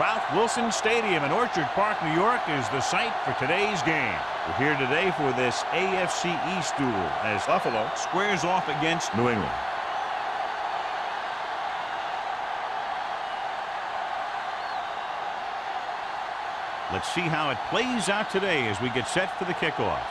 Ralph Wilson Stadium in Orchard Park, New York is the site for today's game. We're here today for this AFC East duel as Buffalo squares off against New England. Let's see how it plays out today as we get set for the kickoff.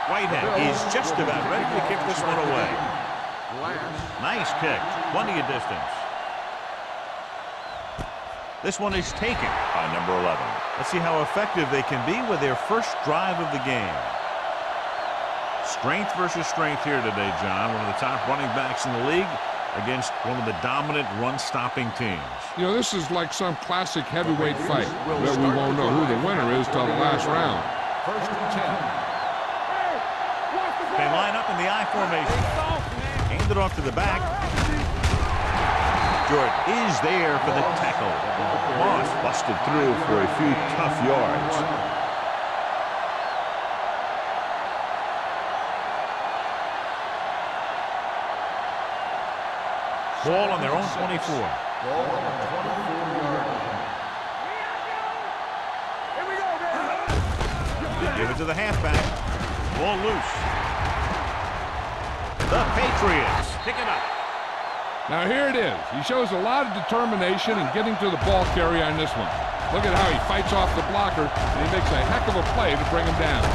Whitehead is just about ready to kick this one away. Nice kick, plenty of distance. This one is taken by number 11. Let's see how effective they can be with their first drive of the game. Strength versus strength here today, John. One of the top running backs in the league against one of the dominant run-stopping teams. You know, this is like some classic heavyweight fight that we won't know who the winner is till the last round. First and 10. They line up in the I formation. Hand it off to the back. Jordan is there for the tackle. Moss busted through for a few tough yards. Ball on their own 24. Ball on the 24-yard line. Give it to the halfback. Ball loose. The Patriots pick it up. Now here it is. He shows a lot of determination in getting to the ball carrier on this one. Look at how he fights off the blocker, and he makes a heck of a play to bring him down.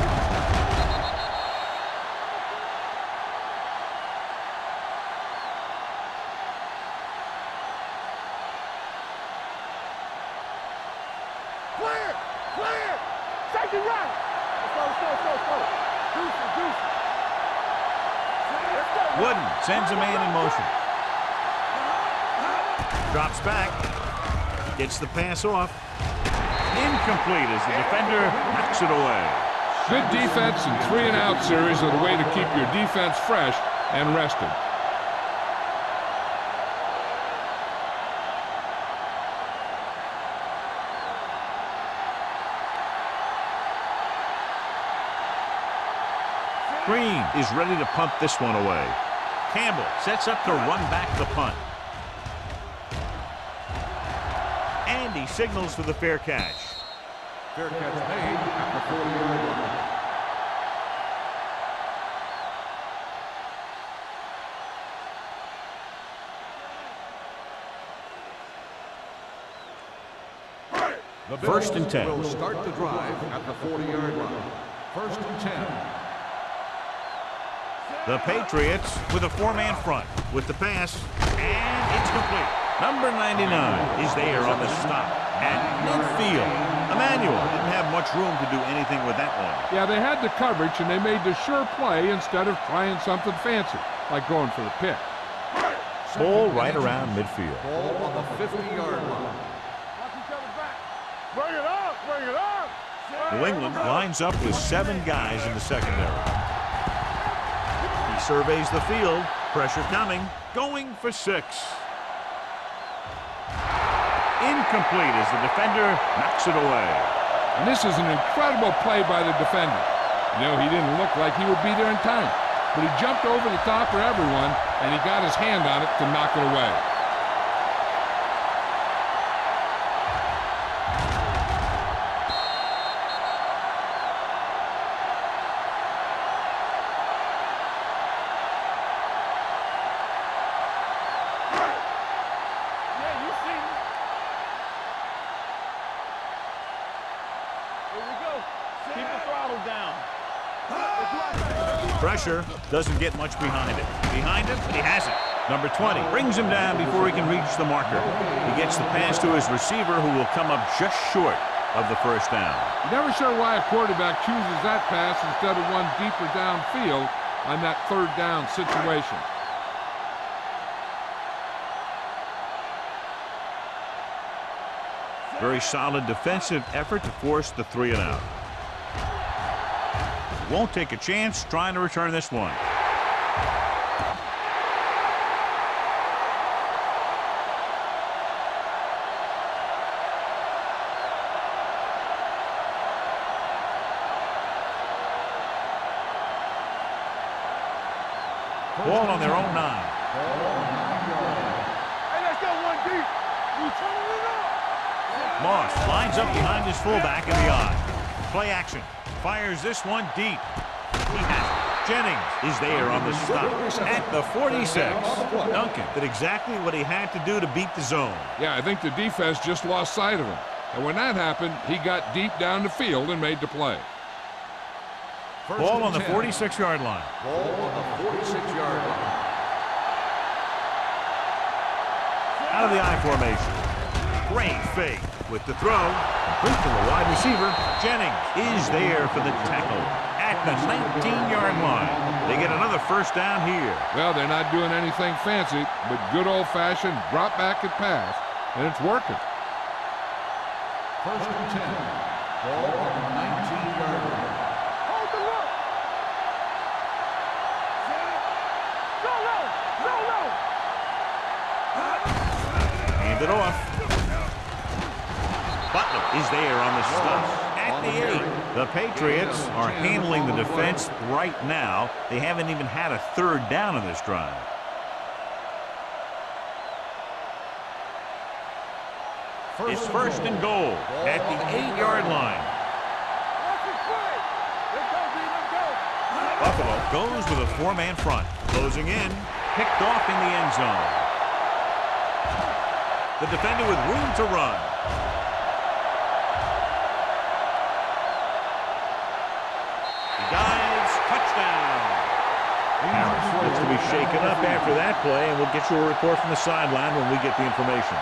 Clear! Clear! Safety right! Go! Deuce! Wooden sends a man in motion. Drops back. Gets the pass off. Incomplete as the defender knocks it away. Good defense and 3-and-out series are the way to keep your defense fresh and rested. Green is ready to punt this one away. Campbell sets up to run back the punt. And he signals for the fair catch. Fair catch made at the 40-yard line. The First and 10. Will start the drive at the 40-yard line. First and 10. The Patriots with a 4-man front with the pass, and it's complete. Number 99 is there on the stop at midfield. Emmanuel didn't have much room to do anything with that one. Yeah, they had the coverage, and they made the sure play instead of trying something fancy, like going for the pick. Ball right around midfield. Ball on the 50-yard line. Bring it up! Bring it up! New England lines up with 7 guys in the secondary. He surveys the field. Pressure coming. Going for 6. Incomplete as the defender knocks it away. And this is an incredible play by the defender. You know, he didn't look like he would be there in time, but he jumped over the top of everyone, and he got his hand on it to knock it away. Pressure doesn't get much behind it. Behind him, he has it. Number 20 brings him down before he can reach the marker. He gets the pass to his receiver, who will come up just short of the first down. Never sure why a quarterback chooses that pass instead of one deeper downfield on that 3rd down situation. Very solid defensive effort to force the 3-and-out. Won't take a chance trying to return this one. Ball on their own 9. Hey, let's go one deep. You turning it up. Moss lines up behind his fullback in the eye. Play action. Fires this one deep. He has it. Jennings is there on the stop at the 46. Duncan did exactly what he had to do to beat the zone. Yeah, I think the defense just lost sight of him. And when that happened, he got deep down the field and made the play. Ball on the 46-yard line. Ball on the 46-yard line. Out of the I formation. Great fake with the throw. Complete to the wide receiver. Jennings is there for the tackle at the 19-yard line. They get another first down here. Well, they're not doing anything fancy, but good old-fashioned drop back and pass, and it's working. First and 10. Ball on the 19-yard line. Hold the look. Go low. Go low. Hand it off. Butler is there on the stop at the 8. The Patriots are handling the defense right now. They haven't even had a third down in this drive. It's first and goal at the 8-yard line. Buffalo goes with a 4-man front. Closing in. Picked off in the end zone. The defender with room to run. Dives, touchdown. Harris looks to be shaken up after that play, and we'll get you a report from the sideline when we get the information.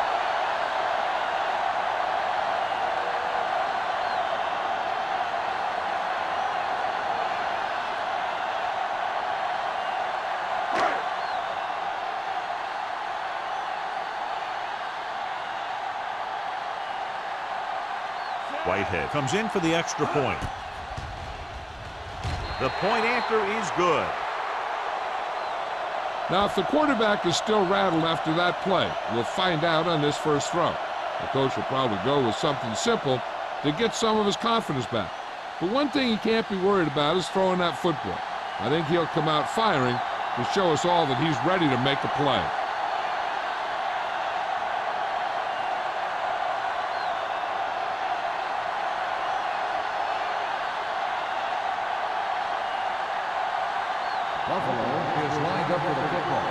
Whitehead comes in for the extra point. The point after is good. Now, if the quarterback is still rattled after that play, we'll find out on this first throw. The coach will probably go with something simple to get some of his confidence back. But one thing he can't be worried about is throwing that football. I think he'll come out firing to show us all that he's ready to make a play. Buffalo is lined up for the football.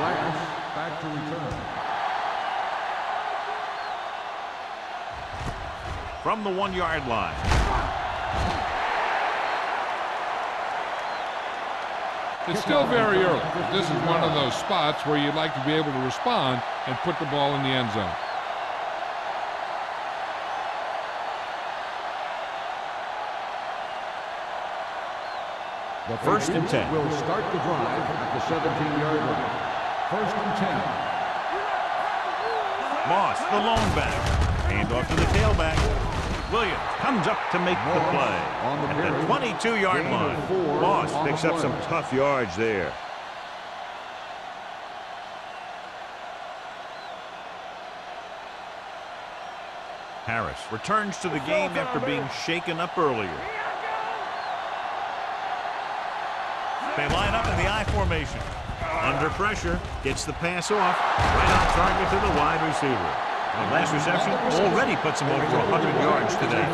Lions back to return. From the 1-yard line. It's still very early. This is one of those spots where you'd like to be able to respond and put the ball in the end zone. The First and 10. Will start the drive at the 17-yard line. First and 10. Moss, the lone back. Hand off to the tailback. Williams comes up to make the play. At the 22-yard line. Moss picks up some tough yards there. Harris returns to the game after being shaken up earlier. They line up in the I formation. Under pressure, gets the pass off. Right on target to the wide receiver. The last reception already puts him over 100 yards today.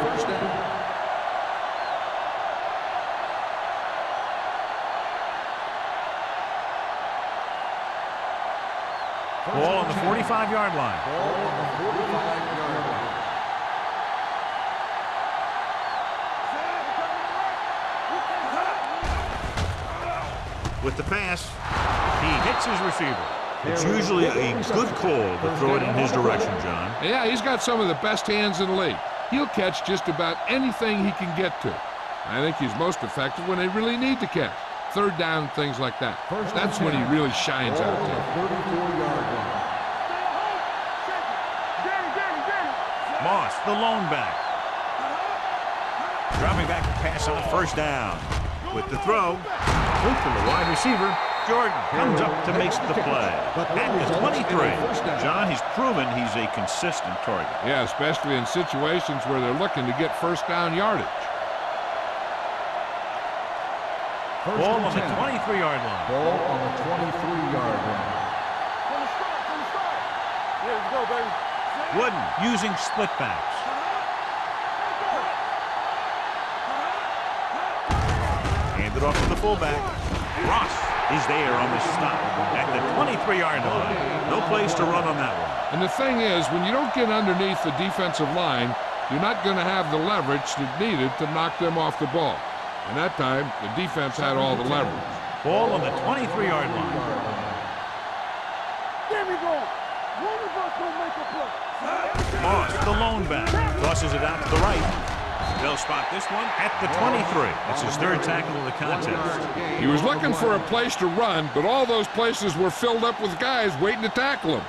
Ball on the 45-yard line. Ball on the 45-yard line. With the pass, he hits his receiver. It's usually a good call to throw it in his direction, John. Yeah, he's got some of the best hands in the league. He'll catch just about anything he can get to. I think he's most effective when they really need to catch. Third down, things like that. That's when he really shines out there. 34-yard line. Moss, the lone back. Dropping back to pass on first down. With the throw, complete to the wide receiver. Jordan comes up to make the play. At the 23. John, he's proven he's a consistent target. Yeah, especially in situations where they're looking to get first down yardage. Ball on the 10. 23-yard line. Ball on the 23-yard line. From the start. Yeah, let's go, baby. Wooden using split backs. Handed off to the fullback. Ross is there on the stop at the 23-yard line. No place to run on that one. And the thing is, when you don't get underneath the defensive line, you're not going to have the leverage that needed to knock them off the ball. And that time, the defense had all the leverage. Ball on the 23-yard line. There we go. One of us will make a play. Moss, the lone back, tosses it out to the right. They'll spot this one at the 23. It's his third tackle of the contest. He was looking for a place to run, but all those places were filled up with guys waiting to tackle him.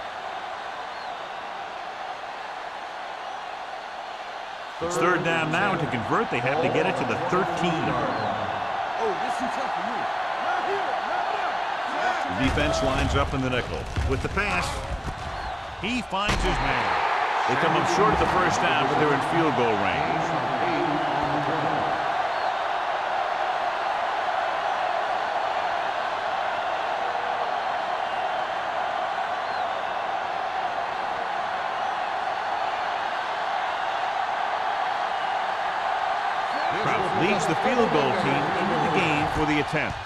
It's third down now, and to convert, they have to get it to the 13. Oh, this is tough for you. Not here, not there. The defense lines up in the nickel. With the pass, he finds his man. They come up short of the first down, but they're in field goal range. Kraft leads the field goal team into the game for the attempt.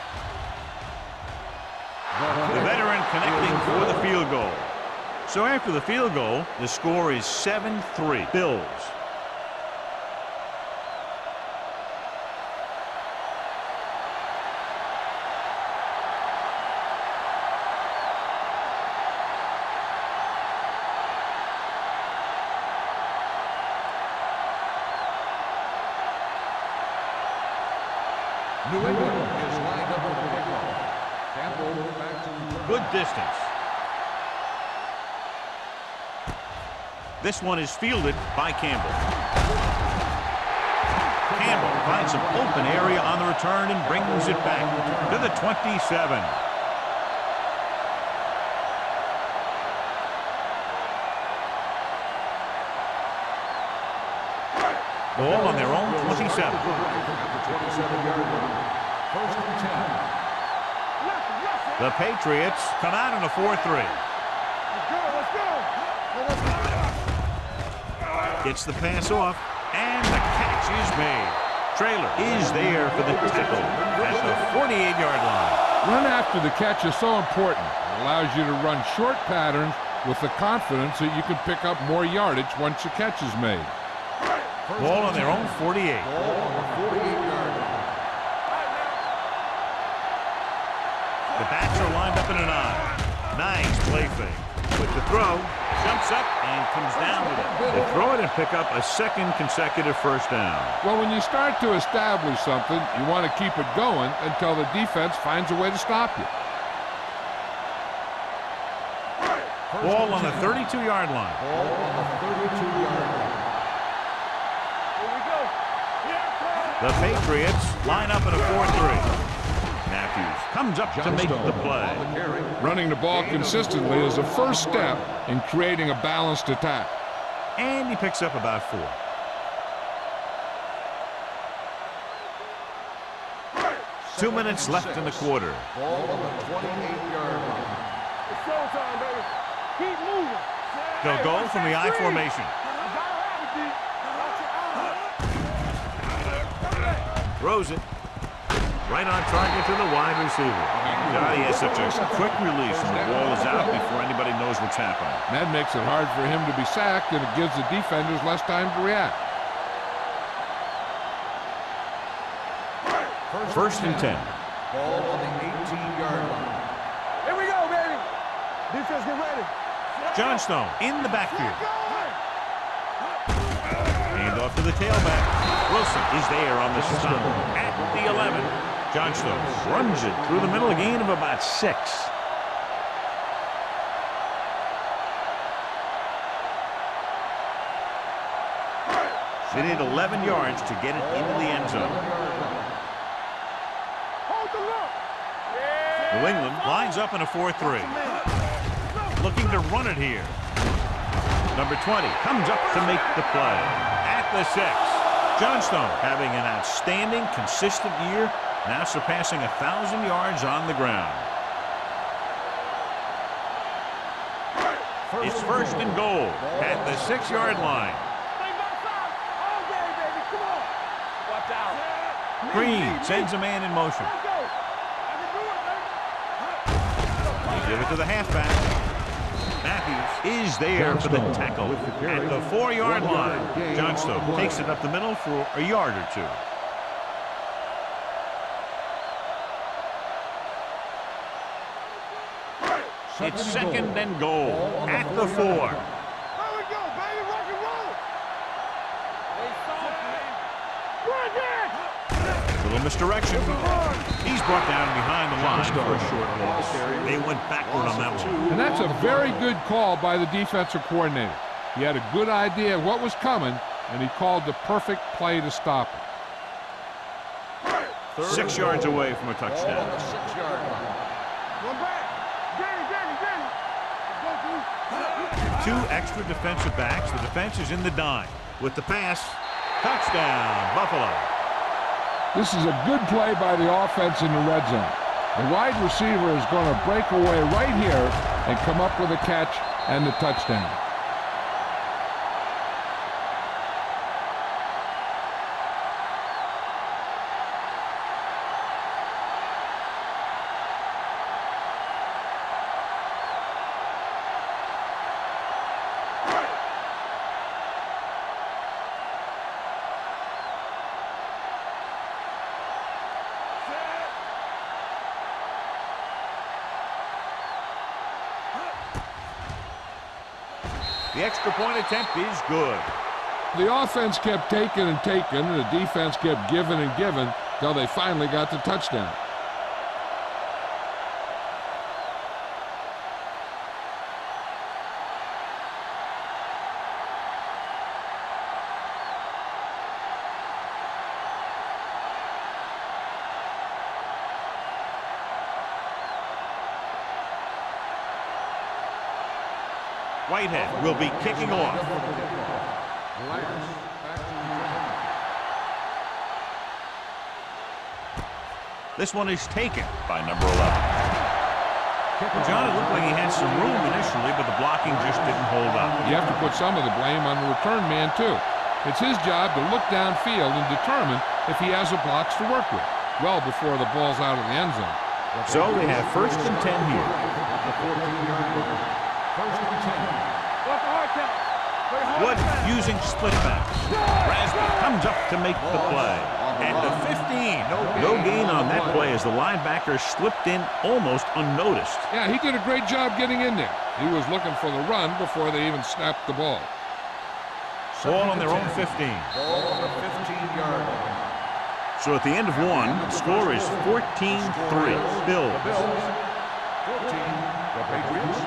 The veteran connecting for the field goal. So after the field goal, the score is 7-3. Bills. New England is lined up for the kickoff. Campbell back to Good distance. This one is fielded by Campbell. Campbell finds some open area on the return and brings it back to the 27. Ball on their own 27. 27-yard line. First and 10. The Patriots come out in a 4-3. Let's go. Gets the pass off, and the catch is made. Traylor is there for the tackle at the 48-yard line. Run after the catch is so important. It allows you to run short patterns with the confidence that you can pick up more yardage once the catch is made. Ball on their own 48. Ball on the 48-yard line. The backs are lined up in an I. Nice play fake. With the throw, jumps up and comes down with it. They throw it and pick up a second consecutive first down. Well, when you start to establish something, you want to keep it going until the defense finds a way to stop you. Ball on the 32-yard line. Ball on the 32-yard line. Here we go. The Patriots line up in a 4-3. Matthews comes up to make the play. Running the ball consistently is the first step in creating a balanced attack. And he picks up about 4. Two minutes left in the quarter. Ball on the 28-yard line. It's showtime, baby. Keep moving. They'll go from the I formation. Throws it. Right on target to the wide receiver. God, he has such a quick release, and the ball is out before anybody knows what's happening. That makes it hard for him to be sacked, and it gives the defenders less time to react. First and 10. Ball on the 18-yard line. Here we go, baby. Defense, get ready. Johnstone in the backfield. Hand off to the tailback. Wilson is there on the stop at the 11. Johnstone runs it through the middle, a gain of about 6. They need 11 yards to get it into the end zone. Hold the look. New England lines up in a 4-3. Looking to run it here. Number 20 comes up to make the play at the 6. Johnstone having an outstanding, consistent year, now surpassing 1,000 yards on the ground. It's first and goal at the 6-yard line. Green sends a man in motion. They give it to the halfback. Matthews is there for the tackle at the 4-yard line. Johnstone takes it up the middle for a yard or two. It's second and goal at the 4. There we go, baby. Rock and roll. Little misdirection. He's brought down behind the line for a short loss. They went backward on that one. And that's a very good call by the defensive coordinator. He had a good idea of what was coming, and he called the perfect play to stop it. 6 yards away from a touchdown. 6-yard line. One back. Two extra defensive backs. The defense is in the dime. With the pass, touchdown, Buffalo. This is a good play by the offense in the red zone. The wide receiver is going to break away right here and come up with a catch and the touchdown. The extra point attempt is good. The offense kept taking and taking, and the defense kept giving and giving till they finally got the touchdown. Whitehead will be kicking off. This one is taken by number 11. John, it looked like he had some room initially, but the blocking just didn't hold up. You have to put some of the blame on the return man, too. It's his job to look downfield and determine if he has the blocks to work with, well before the ball's out of the end zone. So they have first and 10 here. First and 10. Wood using split backs. Rasby comes up to make the play. At the 15. No gain on that play as the linebacker slipped in almost unnoticed. Yeah, he did a great job getting in there. He was looking for the run before they even snapped the ball. Ball on their own 15. Ball on the 15-yard line. So at the end of one, the score is 14-3. Bills. 14. The Patriots.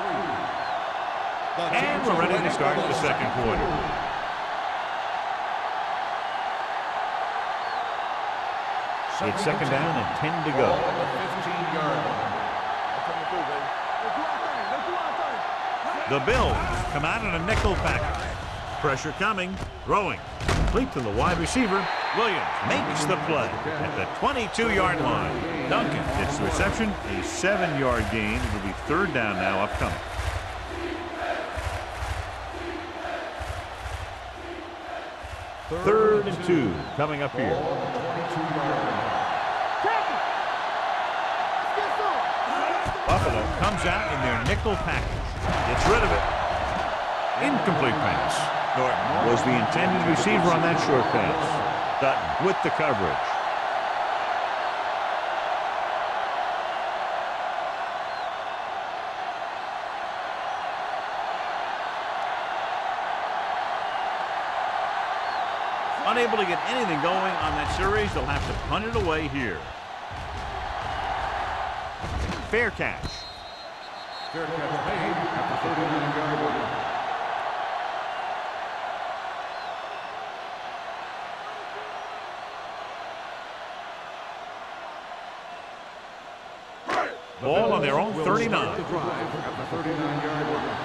3. And we're ready to start the second quarter. It's second down and 10 to go. Ball on the 15-yard line. The Bills come out in a nickel package. Pressure coming, throwing. Complete to the wide receiver. Williams makes the play at the 22-yard line. Duncan gets the reception, a 7-yard gain. It'll be third down now upcoming. Third and 2 coming up here. Buffalo comes out in their nickel package. Gets rid of it. Incomplete pass. Norton was the intended receiver on that short pass. Dutton with the coverage. Unable to get anything going on that series, they'll have to punt it away here. Fair catch. Fair catch made at the 39-yard line. Ball on their own 39. The drive at the 39-yard line.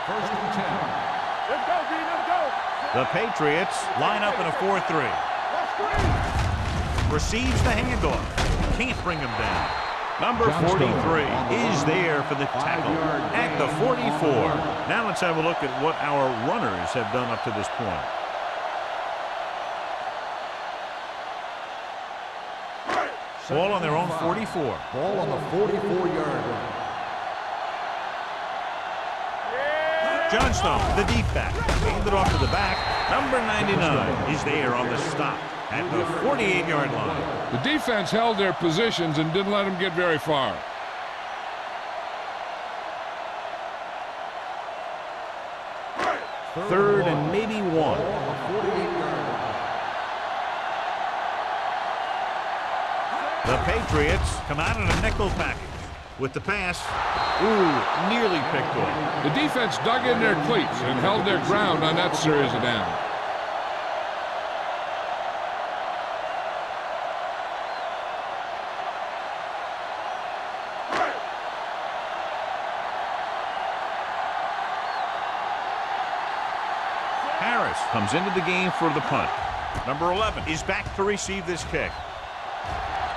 First and 10. Let's go, D. Let's go. The Patriots line up in a 4-3. receives the handoff. Can't bring him down. Number 43 is there for the tackle at the 44. Now let's have a look at what our runners have done up to this point. Ball on their own 44. Ball on the 44-yard line. Johnstone, the deep back, handed off to the back. Number 99 is there on the stop at the 48-yard line. The defense held their positions and didn't let them get very far. Third and maybe one. The Patriots come out in a nickel package with the pass. Ooh, nearly picked off. The defense dug in their cleats and held their ground on that series of downs. Harris comes into the game for the punt. Number 11 is back to receive this kick.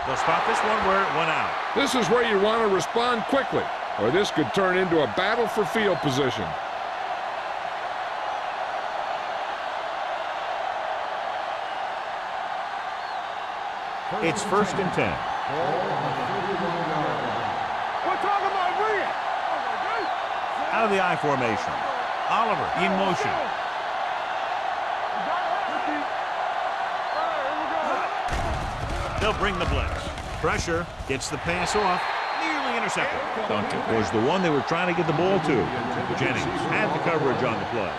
They'll stop this one where it went out. This is where you want to respond quickly, or this could turn into a battle for field position. It's first and 10. We're talking about read. Out of the I formation. Oliver in motion. They'll bring the blitz. Pressure gets the pass off. Nearly intercepted. Duncan was the one they were trying to get the ball to. Jennings had the coverage on the play.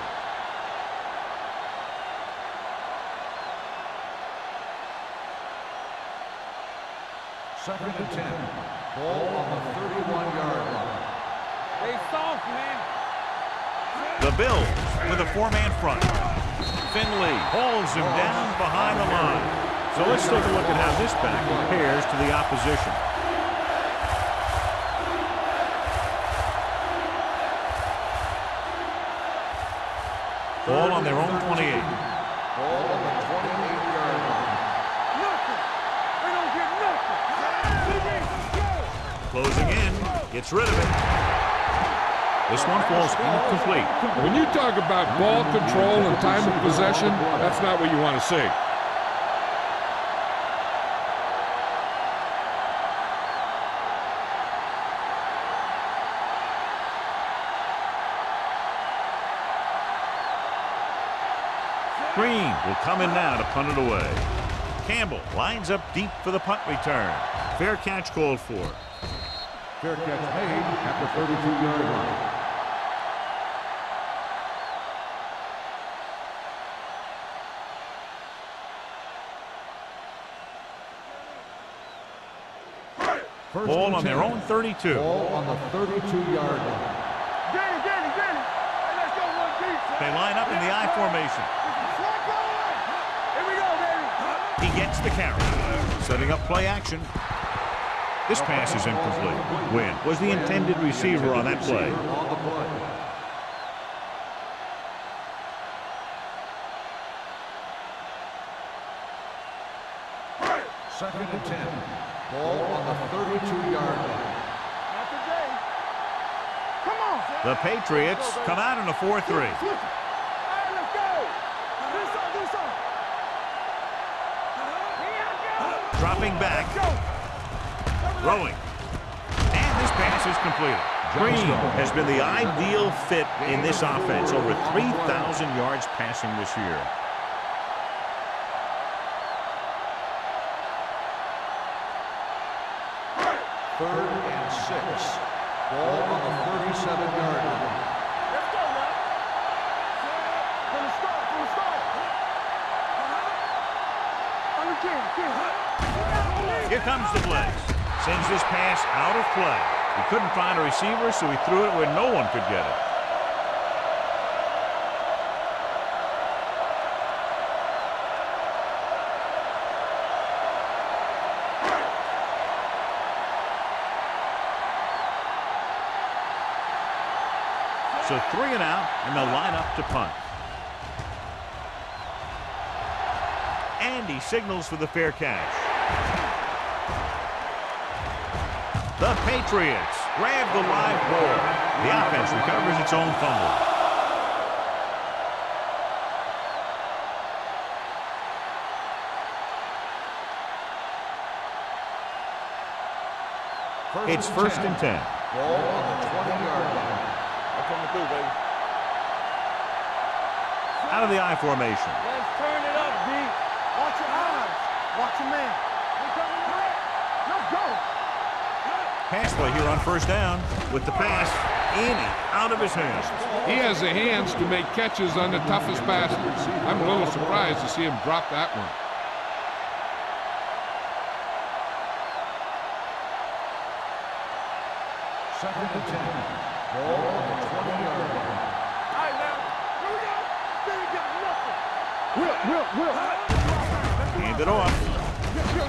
Second and 10. Ball on the 31-yard line. They soft, man. The Bills with a four-man front. Finley hauls him down behind the line. So let's take a look at how this back compares to the opposition. Ball on their own 28. Ball on the 28-yard line. Nothing. They don't get nothing. Closing in. Gets rid of it. This one falls incomplete. When you talk about ball control and time of possession, that's not what you want to see. Green will come in now to punt it away. Campbell lines up deep for the punt return. Fair catch called for. Fair catch made at the 32-yard line. Ball on their own 32. Ball on the 32-yard line. Danny. Hey, let's go one deep. They line up in the I formation. Here we go, baby. He gets the carry. Setting up play action. This pass is incomplete. Wynn was the intended receiver on that play. On the play. Second and 10. Ball on the 32-yard line. Not today. Come on. The Patriots come out in a 4-3. All right, let's go. Do something. Here I go. Dropping back. Throwing. And this pass is completed. Green has been the ideal fit in this offense. Over 3,000 yards passing this year. Third and 6. Ball on the 37-yard line. Let's go now. From the start. Here comes the blitz. Sends this pass out of play. He couldn't find a receiver, so he threw it where no one could get it. So 3 and out, and they'll line up to punt. And he signals for the fair catch. The Patriots grab the live ball. The offense recovers its own fumble. It's first and 10. Ball on the 20-yard line. I'm coming through, baby. Out of the I formation. Let's turn it up, D. Watch your eyes. Watch your man. We're coming right. Let's go. Pass play here on first down with the pass in and out of his hands. He has the hands to make catches on the toughest passes. I'm a little surprised to see him drop that one. Second and 10. Ball on the 20-yard line. All right, now. Here we go. Then we got nothing. Will. Hand it off.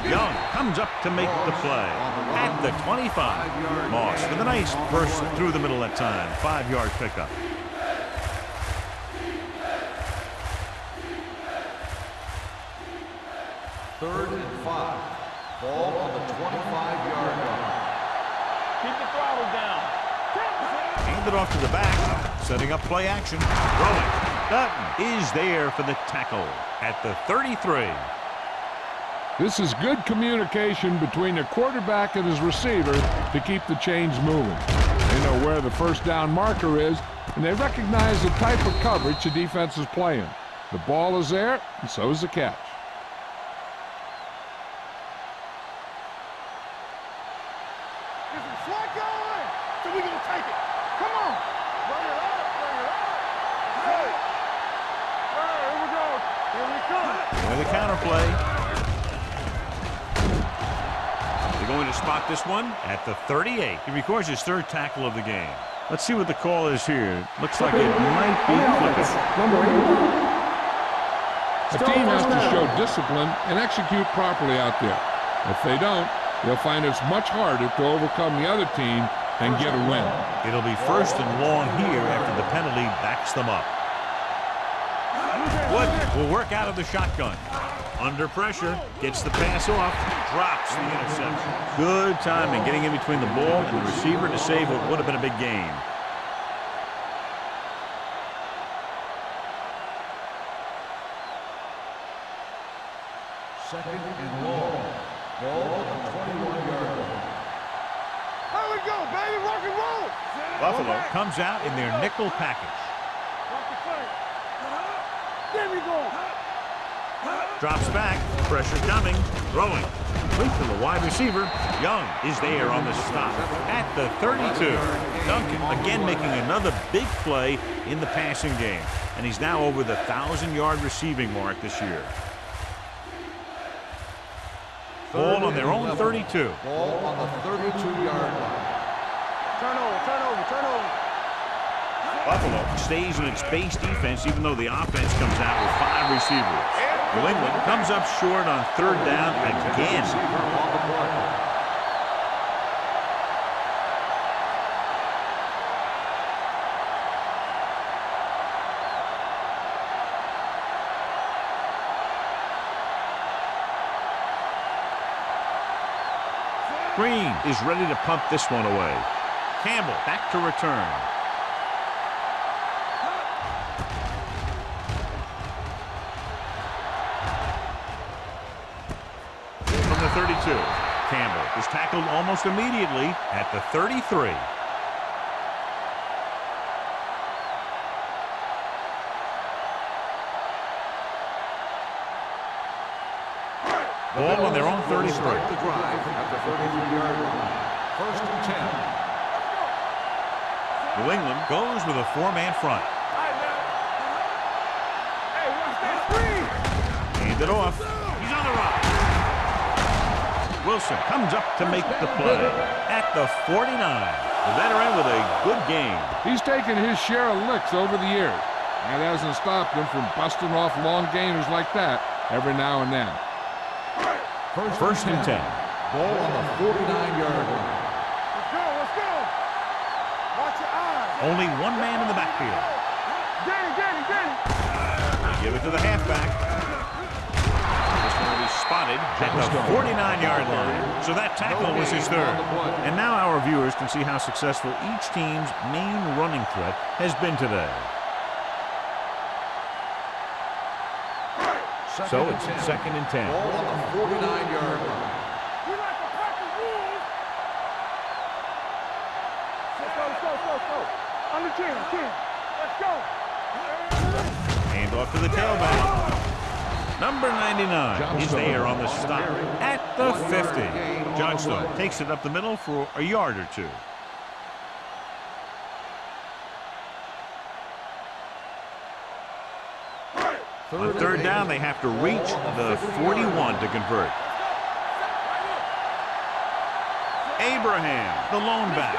Young comes up to make the play at the 25. Moss with a nice burst through the middle that time. 5-yard pickup. Third and 5. Ball on the 25-yard line. Keep the throttle down. Hand it off to the back. Setting up play action. Throwing. Dutton is there for the tackle at the 33. This is good communication between the quarterback and his receiver to keep the chains moving. They know where the first down marker is, and they recognize the type of coverage the defense is playing. The ball is there, and so is the catch. There's some slack going. So we're going to take it. Come on. Bring it up. Hey. Here we go. Here we come. And the counter play. They're going to spot this one at the 38. He records his third tackle of the game. Let's see what the call is here. Looks like it might be flipping. A team has to show discipline and execute properly out there. If they don't, they'll find it's much harder to overcome the other team and get a win. It'll be first and long here after the penalty backs them up. Wood will work out of the shotgun. Under pressure, gets the pass off, drops the interception. Good timing, getting in between the ball and the receiver to save what would have been a big gain. Second and long. Ball on the 21-yard line. There we go, baby. Rock and roll. Buffalo comes out in their nickel package. Rock the flank. There we go. Drops back, pressure coming, throwing. Complete to the wide receiver. Young is there on the stop at the 32. Duncan again making another big play in the passing game. And he's now over the 1,000-yard receiving mark this year. Ball on their own 32. Ball on the 32-yard line. Turnover. Buffalo stays in its base defense even though the offense comes out with 5 receivers. New England comes up short on third down again. Green is ready to pump this one away. Campbell back to return. From the 32, Campbell is tackled almost immediately at the 33. Ball on their own 33. Start the drive at the 33-yard line. First and 10. New England goes with a 4-man front. Hey, watch that screen. Hand it off. He's on the run. Wilson comes up to make the play at the 49. The veteran with a good game. He's taken his share of licks over the years. That hasn't stopped him from busting off long gainers like that every now and then. First and 10. Ball on the 49-yard line. Let's go. Watch your eyes. Only one man in the backfield. Get it. Give it to the halfback. This one will be spotted at the 49-yard line. So that tackle was his third. And now our viewers can see how successful each team's main running threat has been today. So it's 2nd and 10. Ball on the 49-yard line. We like to practice rules. Let's go. Under 10. Let's go. Hand off to the tailback. Number 99 is there on the stop at the 50. Johnstone takes it up the middle for a yard or two. On third down, they have to reach the 41 to convert. Abraham, the lone back.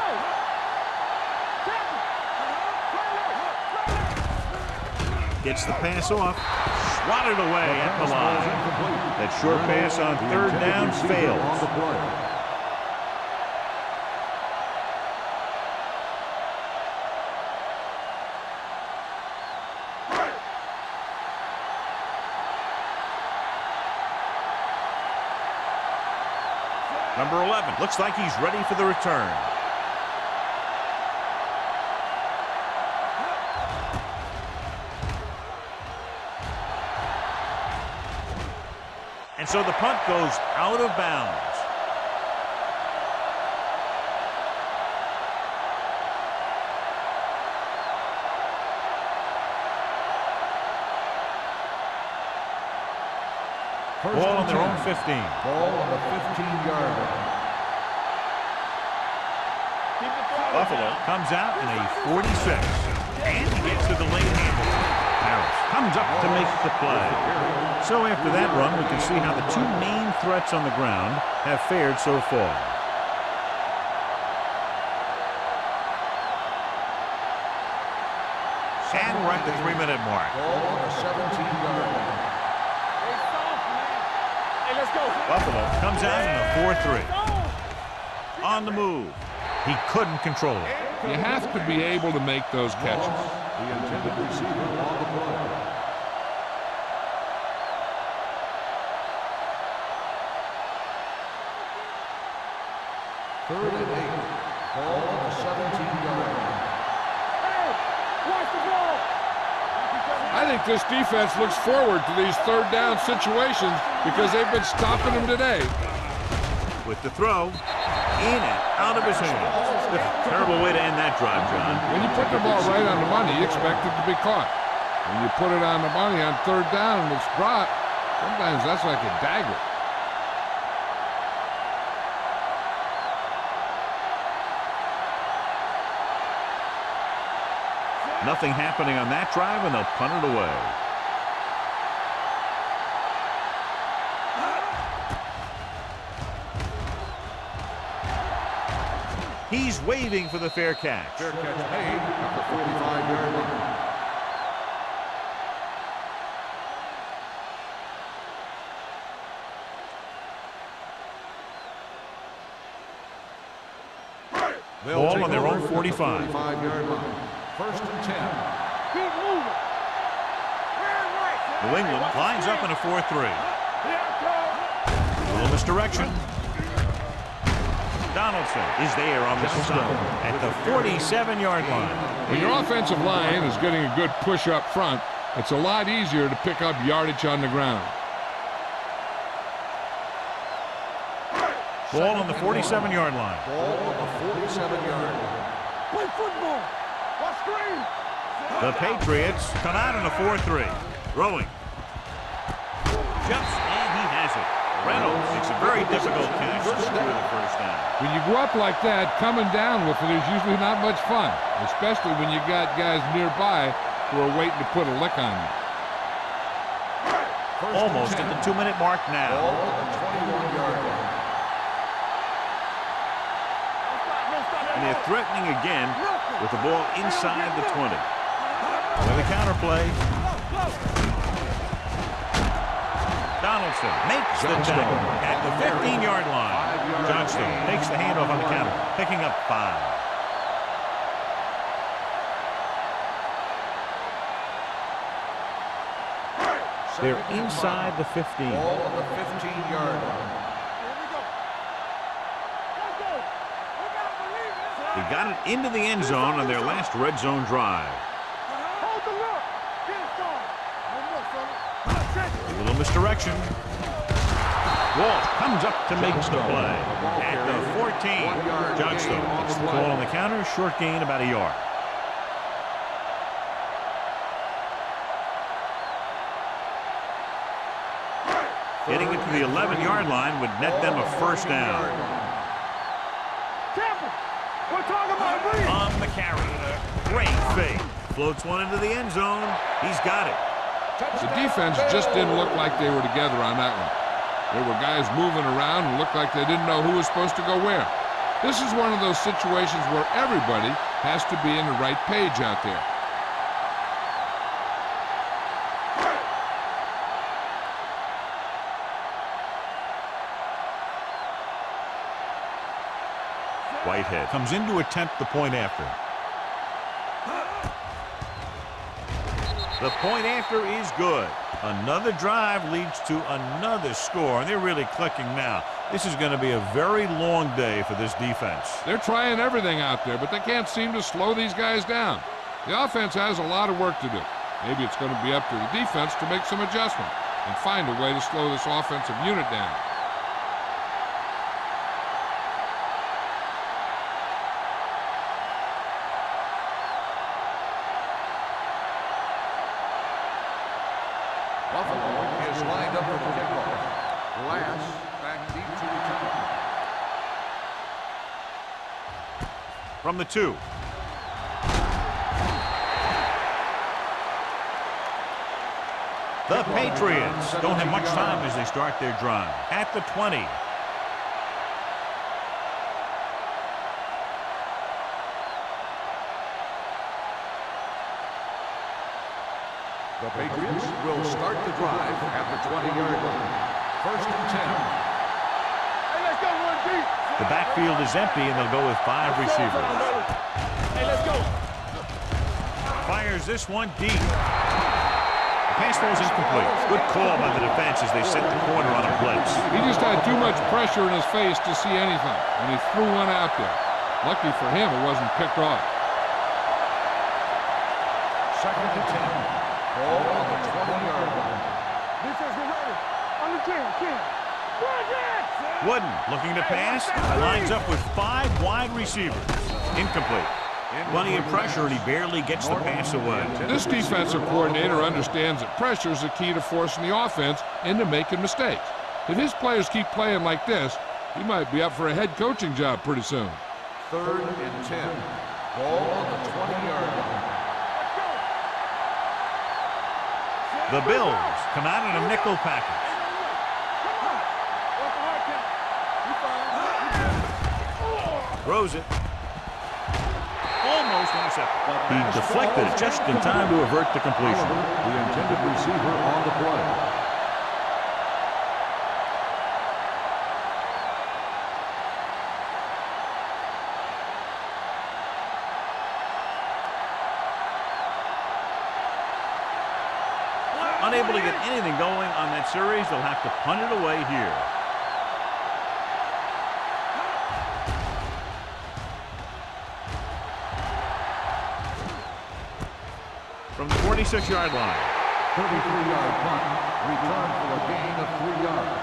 Gets the pass off. Swatted away at the line. That short pass on third down fails. Number 11 looks like he's ready for the return. And so the punt goes out of bounds. Ball on their own 15. Ball on the 15-yard line. Buffalo comes out in a 46. And he gets to the lane handle. Harris comes up to make the play. So after that run, we can see how the two main threats on the ground have fared so far. And we're at the 3-minute mark. Ball on the 17-yard line. Buffalo comes out in a 4-3. On the move. He couldn't control it. You have to be able to make those catches. The intended receiver on the play. Third and 8. Ball on the 17-yard line. Hey, watch the ball. I think this defense looks forward to these third down situations because they've been stopping them today. With the throw, in and out of his hands. Terrible way to end that drive, John. When you put the ball right on the money, you expect it to be caught. When you put it on the money on third down and it's dropped, sometimes that's like a dagger. Nothing happening on that drive, and they'll punt it away. He's waving for the fair catch. Fair catch made at the 45-yard line. Ball on their own 45. 45-yard line. First and 10. Keep moving. New England lines up in a 4-3. A little misdirection. Donaldson is there on the stop at the 47-yard line. When your offensive line is getting a good push up front, it's a lot easier to pick up yardage on the ground. Ball on the 47-yard line. Ball on the 47-yard line. Play football. Watch screen. The Patriots come out in a 4-3. Throwing. Jumps, and he has it. Reynolds makes a very difficult catch to secure the first down. When you go up like that, coming down with it is usually not much fun, especially when you got guys nearby who are waiting to put a lick on you. Almost at the 2-minute mark now. Ball on the 21-yard line. And they're threatening again with the ball inside the 20. With a counterplay. Donaldson makes the tackle at the 15-yard line. Johnston takes the handoff on the counter, picking up 5. They're inside the 15. Ball on the 15-yard line. They got it into the end zone on their last red zone drive. Hold the look. Get it started. A little misdirection. Walsh comes up to make the play. At the 14, Johnstone gets the call on the counter. Short gain, about a yard. Getting it to the 11-yard line would net them a first down. Careful. We're talking about breathe. On the carry. Great fake. Floats one into the end zone. He's got it. The defense just didn't look like they were together on that one. There were guys moving around and looked like they didn't know who was supposed to go where. This is one of those situations where everybody has to be in the right page out there. Whitehead comes in to attempt the point after. The point after is good. Another drive leads to another score, and they're really clicking now. This is going to be a very long day for this defense. They're trying everything out there, but they can't seem to slow these guys down. The offense has a lot of work to do. Maybe it's going to be up to the defense to make some adjustment and find a way to slow this offensive unit down. Buffalo is lined up for the kickoff. Glass back deep to return. From the 2. The Patriots don't have much time as they start their drive. At the 20. The Patriots will start the drive at the 20-yard line. First and 10. Hey, let's go one deep. The backfield is empty, and they'll go with 5 receivers. Hey, let's go. Fires this one deep. The pass ball is incomplete. Good call by the defense as they set the corner on a blitz. He just had too much pressure in his face to see anything, and he threw one out there. Lucky for him, it wasn't picked off. Second and 10. Ball on the 20-yard line. Defense, get ready. On the 10. Wooden looking to pass. Lines up with 5 wide receivers. Incomplete. Plenty of pressure, and he barely gets the pass away. This defensive coordinator understands that pressure is the key to forcing the offense into making mistakes. If his players keep playing like this, he might be up for a head coaching job pretty soon. Third and 10. Ball on the 20-yard line. The Bills come out in a nickel package. Throws it. Almost intercepted. He deflected it just in time to avert the completion. The intended receiver on the play. Unable to get anything going on that series, they'll have to punt it away here. From the 46-yard line. 33-yard punt. Return for a gain of 3 yards.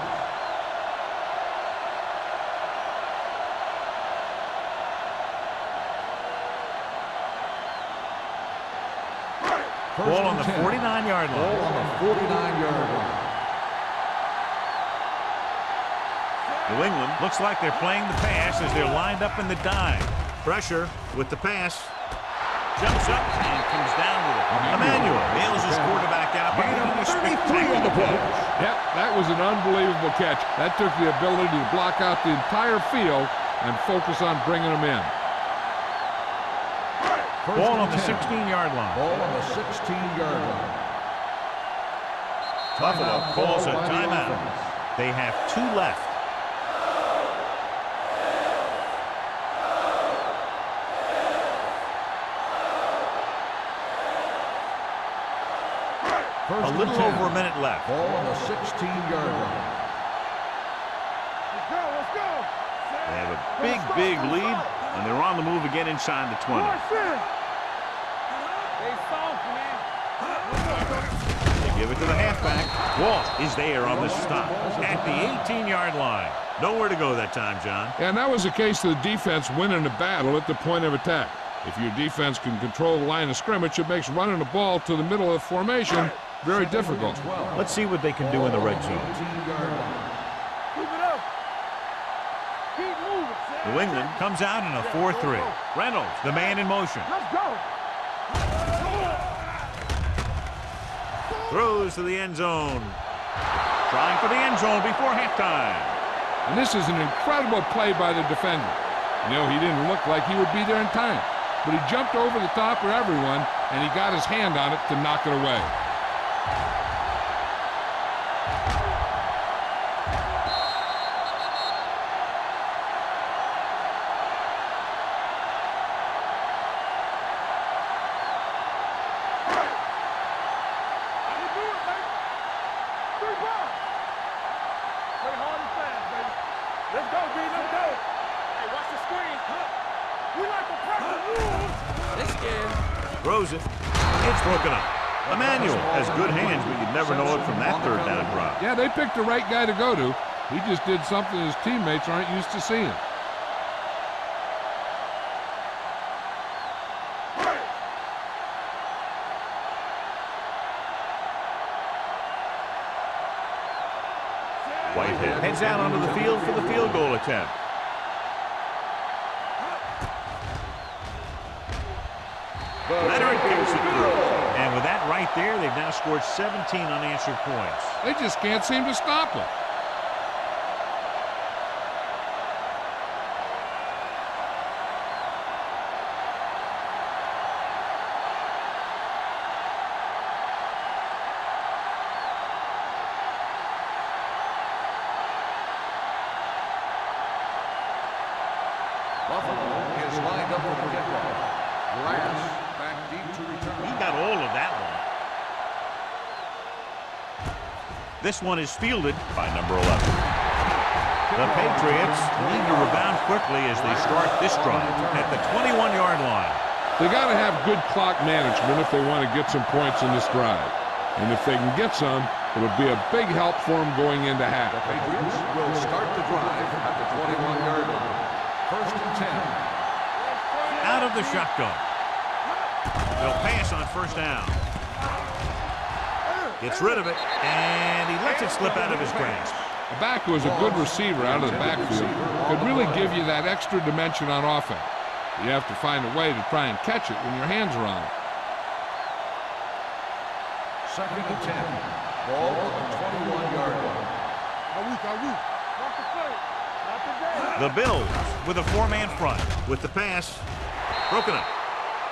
Ball on the 49-yard line. Ball on the 49-yard line. New England looks like they're playing the pass as they're lined up in the dime. Pressure with the pass. Jumps up and comes down with it. Emmanuel nails his quarterback out. On the play. Yep, that was an unbelievable catch. That took the ability to block out the entire field and focus on bringing them in. Ball on the 16-yard line. Ball on the 16-yard line. Buffalo calls a timeout. They have 2 left. First A little and 10. over a minute left. Ball on the 16-yard line. Let's go, let's go. They have a big lead, and they're on the move again inside the 20. Stay soft, man. They give it to the halfback. Walt is there on the stop at the 18-yard line. Nowhere to go that time, John. And that was a case of the defense winning the battle at the point of attack. If your defense can control the line of scrimmage, it makes running the ball to the middle of the formation very difficult. Let's see what they can do in the red zone. 18-yard line. Keep it up. Keep moving, Sam. New England comes out in a 4-3. Reynolds, the man in motion. Let's go. Throws to the end zone. Trying for the end zone before halftime. And this is an incredible play by the defender. You know, he didn't look like he would be there in time, but he jumped over the top of everyone, and he got his hand on it to knock it away. Let's go, D. Let's go. Hey, watch the screen. We like to pressure rules. They scared. Throws it. It's broken up. Emmanuel has good hands, but you'd never know it from that third down drop. Yeah, they picked the right guy to go to. He just did something his teammates aren't used to seeing. Whitehead heads out onto the field for the field goal attempt. Leonard kicks it through. And with that right there, they've now scored 17 unanswered points. They just can't seem to stop him. Buffalo is lined up for the kickoff. Glass back deep to return. He got all of that one. This one is fielded by number 11. The Patriots need to rebound quickly as they start this drive at the 21-yard line. They got to have good clock management if they want to get some points in this drive. And if they can get some, it'll be a big help for them going into half. The Patriots will start the drive at the 21-yard line. First and 10. Out of the shotgun. They'll pass on first down. Gets rid of it, and he lets it slip out of his grasp. A back who is a good receiver out of the backfield could really give you that extra dimension on offense. You have to find a way to try and catch it when your hands are on it. Second and 10. Ball on the 21-yard line. Watch the play. Not today. The Bills with a four-man front with the pass broken up.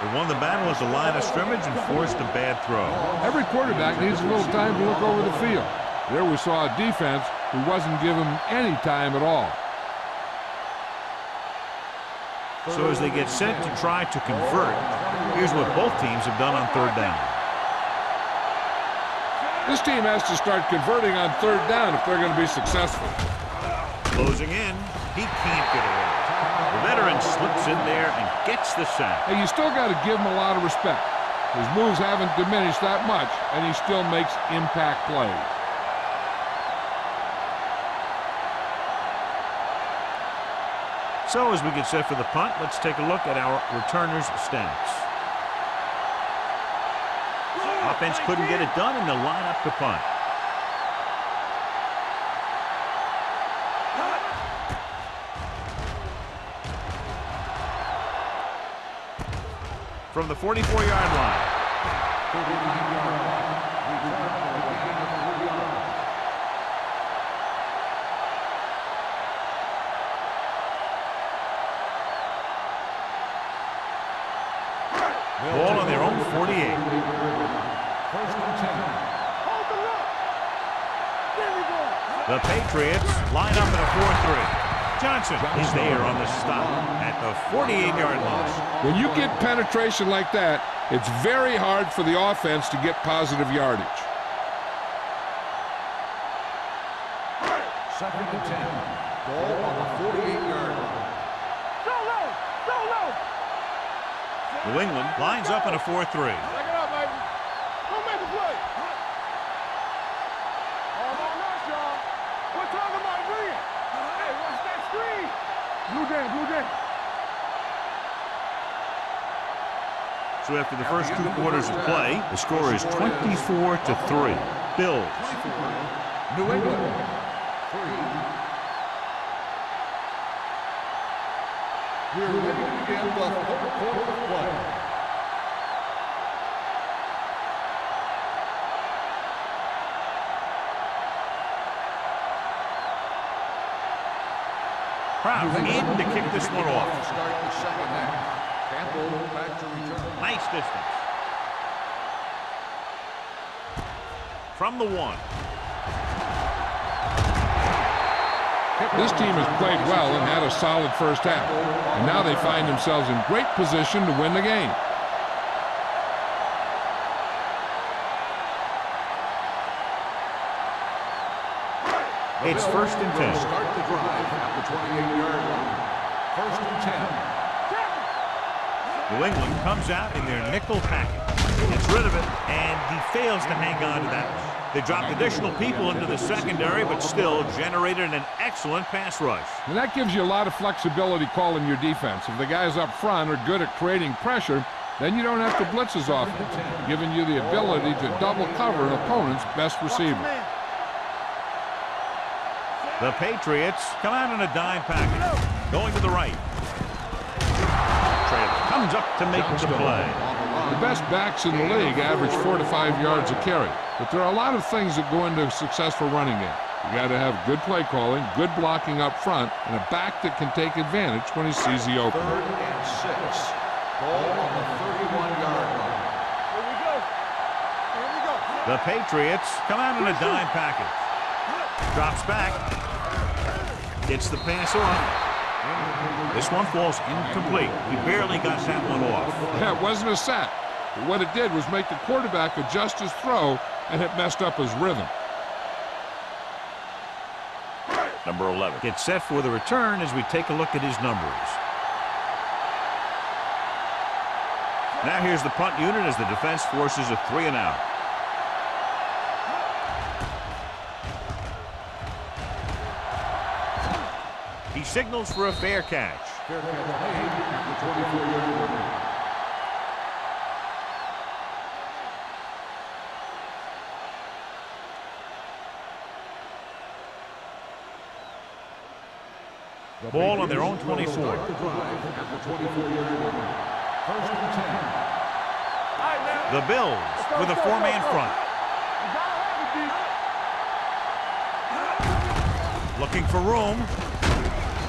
They won the battle as a line of scrimmage and forced a bad throw. Every quarterback needs a little time to look over the field. There we saw a defense who wasn't given any time at all. So as they get set to try to convert, here's what both teams have done on third down. This team has to start converting on third down if they're going to be successful. Closing in, he can't get away. The veteran slips in there and gets the sack. Hey, you still got to give him a lot of respect. His moves haven't diminished that much, and he still makes impact plays. So as we get set for the punt, let's take a look at our returners' stats. Offense couldn't get it done, and they'll line up to punt. From the 44-yard line. Ball on their own 48. First and 10. Hold the look. There we go. The Patriots line up in a 4-3. Johnson is there on the stop at the 48-yard line. When you get penetration like that, it's very hard for the offense to get positive yardage. Ball on the 48-yard line. Go low! Go low! New England lines up in a 4-3. Check it out, baby. Go make a play. All on us, y'all. We're talking about Green. Hey, watch that screen. Blue game, blue game. So after the first 2 quarters of play, the score is 24-3. Bills. New England, 3. We're ready to begin the 4th quarter of play. Crowd in to kick this one off. To start the second half. Campbell back to return. Nice distance. From the 1. This team has played well and had a solid first half. And now they find themselves in great position to win the game. It's 1st and 10. Start the drive at the 28-yard line. 1st and 10. New England comes out in their nickel package. Gets rid of it, and he fails to hang on to that. They dropped additional people into the secondary, but still generated an excellent pass rush. And that gives you a lot of flexibility calling your defense. If the guys up front are good at creating pressure, then you don't have to blitz as often, giving you the ability to double cover an opponent's best receiver. The Patriots come out in a dime package, going to the right. Traylor comes up to make the play. The best backs in the league average 4 to 5 yards a carry, but there are a lot of things that go into a successful running game. You got to have good play calling, good blocking up front, and a back that can take advantage when he sees the opening. 3rd and 6. Ball on the 31-yard line. Here we go. Here we go. The Patriots come out in a dime package. Drops back. Gets the pass off. This one falls incomplete. He barely got that one off. Yeah, it wasn't a sack. But what it did was make the quarterback adjust his throw, and it messed up his rhythm. Number 11 gets set for the return as we take a look at his numbers. Now here's the punt unit as the defense forces a 3 and out. He signals for a fair catch. Fair catch made at the 24-yard line. Ball on their own 24. Start the drive at the 24-yard line. 1st and 10. The Bills with a 4-man front. Looking for room.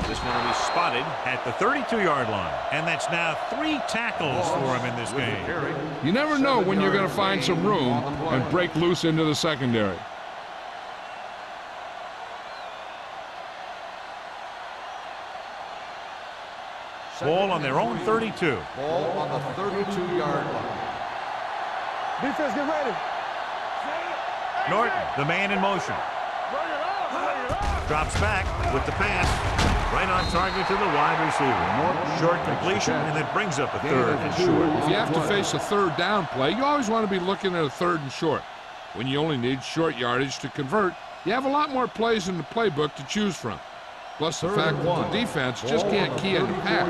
This one will be spotted at the 32-yard line. And that's now 3 tackles for him in this game. You never know when you're going to find some room and break loose into the secondary. Ball on their own 32. Ball on the 32-yard line. Defense, get ready. Norton, the man in motion. Drops back with the pass. Right on target to the wide receiver. Short completion, and that brings up a 3rd and short. If you have to face a 3rd down play, you always want to be looking at a 3rd and short. When you only need short yardage to convert, you have a lot more plays in the playbook to choose from. Plus the fact that the defense just can't key in the pass.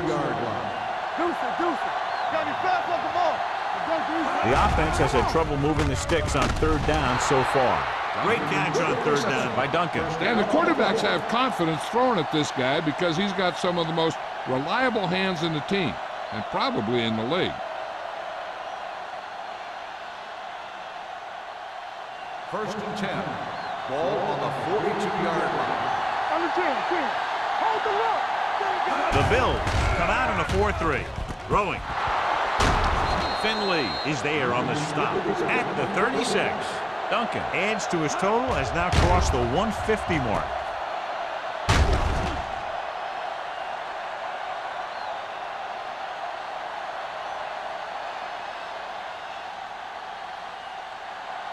The offense has had trouble moving the sticks on 3rd down so far. Great catch on 3rd down by Duncan. And the quarterbacks have confidence throwing at this guy because he's got some of the most reliable hands in the team, and probably in the league. 1st and 10. Ball on the 42-yard line. Hold the rock. The Bills come out in a 4-3. Throwing. Finley is there on the stop at the 36. Duncan adds to his total, has now crossed the 150 mark.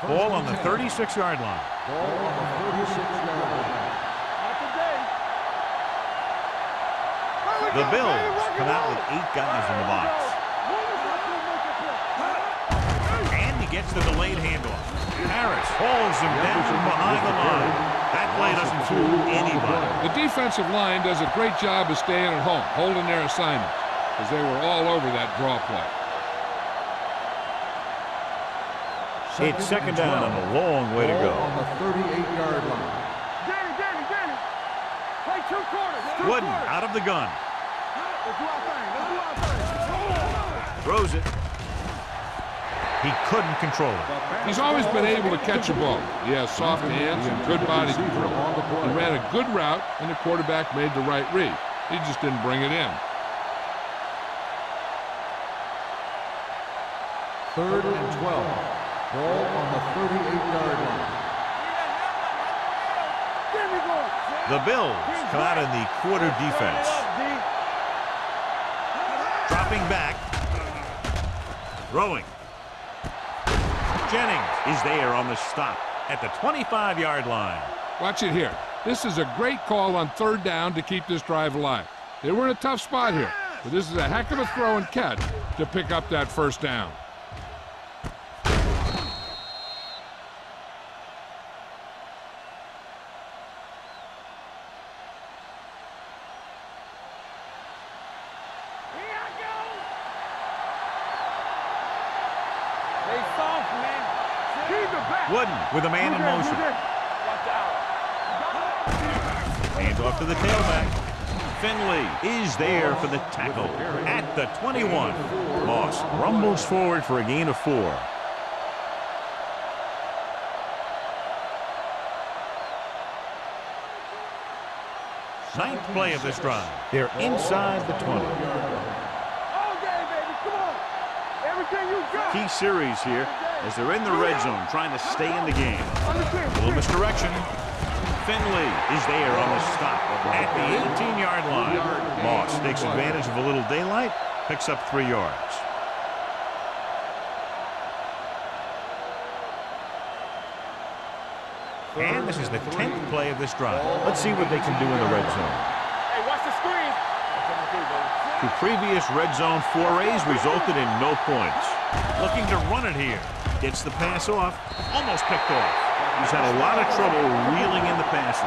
Ball on the 36-yard line. Ball on the 36-yard line. The Bills come out with 8 guys in the box. And he gets the delayed handoff. Harris hauls him down behind the line. That play doesn't fool anybody. The defensive line does a great job of staying at home, holding their assignments, as they were all over that draw play. It's second down and a long way to go. On the 38-yard line. Danny. Play 2 quarters. Wooden out of the gun. Let's do our thing. Throws it. He couldn't control it. He's always been able to catch a ball. He has soft hands and good body control. He ran a good route, and the quarterback made the right read. He just didn't bring it in. 3rd and 12. Ball on the 38-yard line. The Bills come out in the quarter defense. Dropping back. Throwing. Jennings is there on the stop at the 25-yard line. Watch it here. This is a great call on 3rd down to keep this drive alive. They were in a tough spot here, but this is a heck of a throw and catch to pick up that 1st down. Wooden with a man in motion. Hands off to the tailback. Finley is there for the tackle at the 21. Moss rumbles forward for a gain of 4. Ninth play of this drive. They're inside the 20. Key series here as they're in the red zone trying to stay in the game. A little misdirection. Finley is there on the stop at the 18-yard line. Moss takes advantage of a little daylight, picks up 3 yards. And this is the 10th play of this drive. Let's see what they can do in the red zone. Hey, watch the screen. The previous red zone forays resulted in no points. Looking to run it here. Gets the pass off. Almost picked off. He's had a lot of trouble reeling in the passes.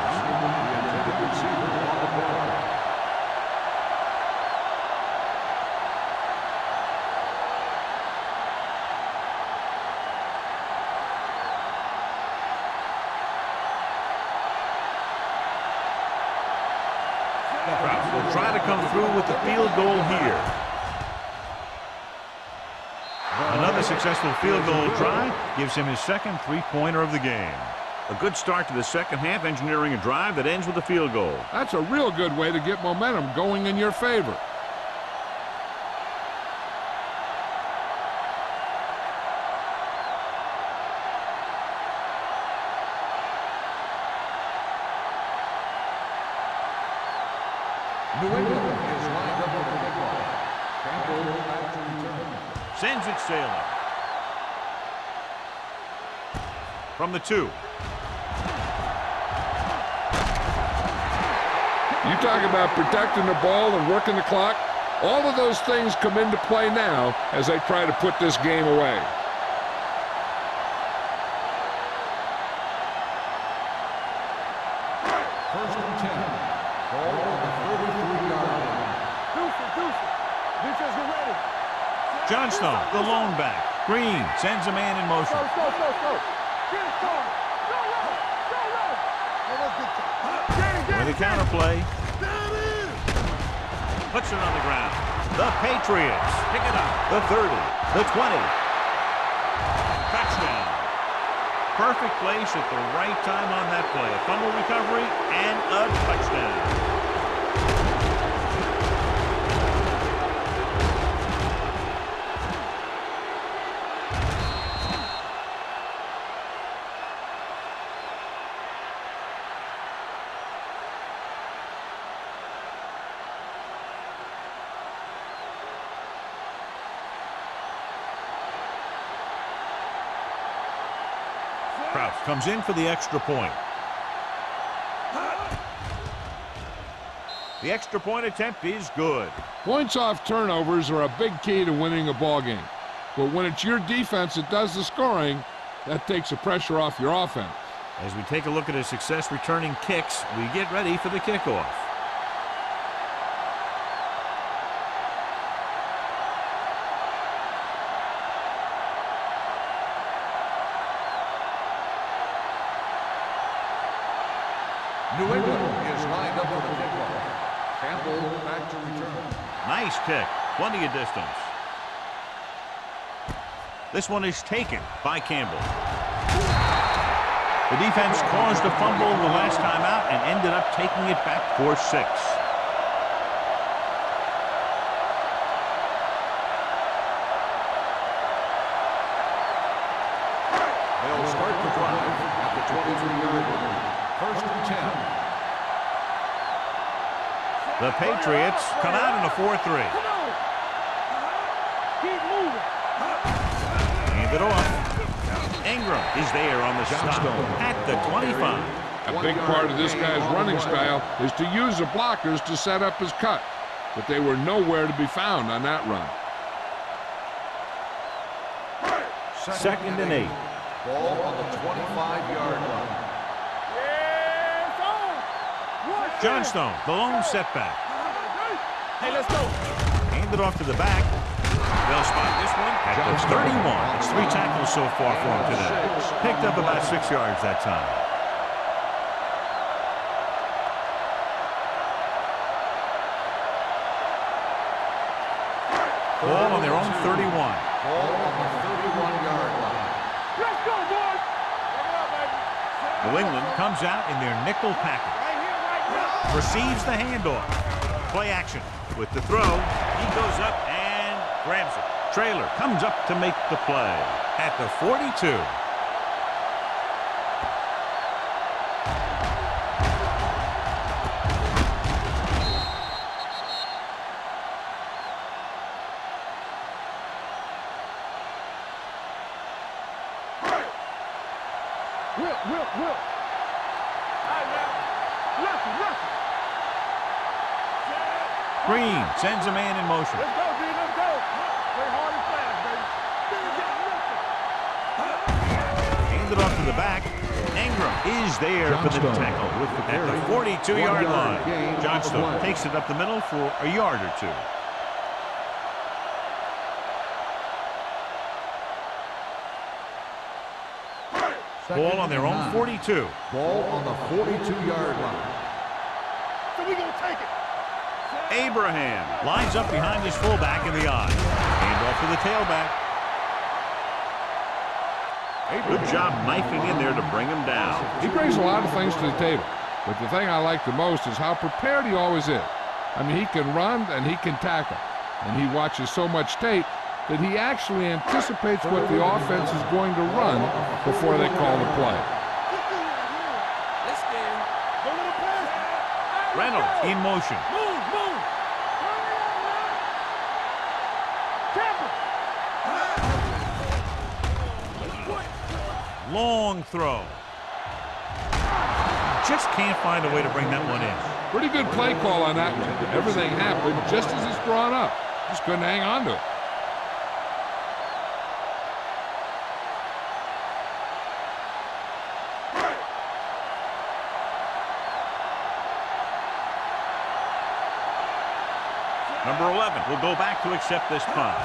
Krause will try to come through with the field goal here. Another successful field goal try gives him his second 3-pointer of the game. A good start to the second half, engineering a drive that ends with a field goal. That's a real good way to get momentum going in your favor. New England is lined up for the kickoff. Campbell back to return. Sends it sailing. From the 2. You talk about protecting the ball and working the clock. All of those things come into play now as they try to put this game away. First and 10. Ball on the 33-yard line. Defense, get ready. Johnstone, the lone back. Green sends a man in motion. Go. Get it started. Go low. With a counter play. Puts it on the ground. The Patriots pick it up. The 30, the 20. Touchdown. Perfect place at the right time on that play. A fumble recovery and a touchdown. Krause comes in for the extra point. The extra point attempt is good. Points off turnovers are a big key to winning a ball game. But when it's your defense that does the scoring, that takes the pressure off your offense. As we take a look at his success returning kicks, we get ready for the kickoff. New England is lined up for the kickoff. Campbell back to return. Nice kick. Plenty of distance. This one is taken by Campbell. The defense caused a fumble the last time out and ended up taking it back for 6. They'll start the drive at the 23-yard line. First and 10. The Patriots come out in a 4-3. Keep moving. Hand it off. Ingram is there on the stop at the 25. A big part of this guy's running style is to use the blockers to set up his cut. But they were nowhere to be found on that run. Second and 8. Ball on the 25-yard line. Johnstone, the lone setback. Hey, let's go. Hand it off to the back. They'll spot this one at the 31. It's 3 tackles so far for him today. Picked up about 6 yards that time. Ball on their own 31. Ball on the 31-yard line. Let's go, boys. New England comes out in their nickel package. Right here, right now. Receives the handoff. Play action. With the throw, he goes up and grabs it. Traylor comes up to make the play at the 42. Whip. All right, now. Lucky. Green sends a man in motion. Let's go, D. Let's go. Play hard and fast, baby. Hand it off to the back. Ingram is there for the tackle at the 42-yard line. Johnstone takes it up the middle for a yard or 2. Ball on their own 42. Ball on the 42-yard line. So we gonna take it. Abraham lines up behind his fullback in the I. Hand off to the tailback. Good job knifing in there to bring him down. He brings a lot of things to the table, but the thing I like the most is how prepared he always is. I mean, he can run and he can tackle, and he watches so much tape that he actually anticipates what the offense is going to run before they call the play. Let's go. Go to the pass. Reynolds in motion. Move. Campbell. Long throw. Just can't find a way to bring that one in. Pretty good play call on that one. Everything happened just as it's drawn up. Just couldn't hang on to it. Number 11 will go back to accept this punt.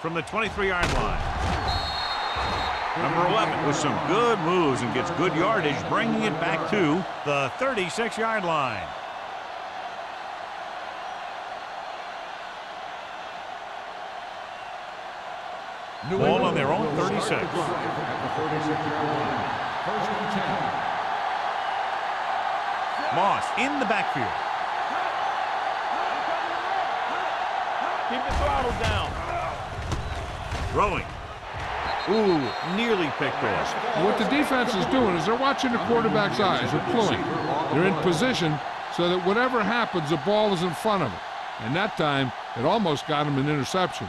From the 23-yard line. Number 11 with some good moves and gets good yardage, bringing it back to the 36-yard line. Ball on their own 36. At the 36-yard line. First and 10. Moss in the backfield. Keep the throttle down. Throwing. Ooh, nearly picked off. What the defense is doing is they're watching the quarterback's eyes. They're cluing. They're in position so that whatever happens, the ball is in front of them. And that time, it almost got him an interception.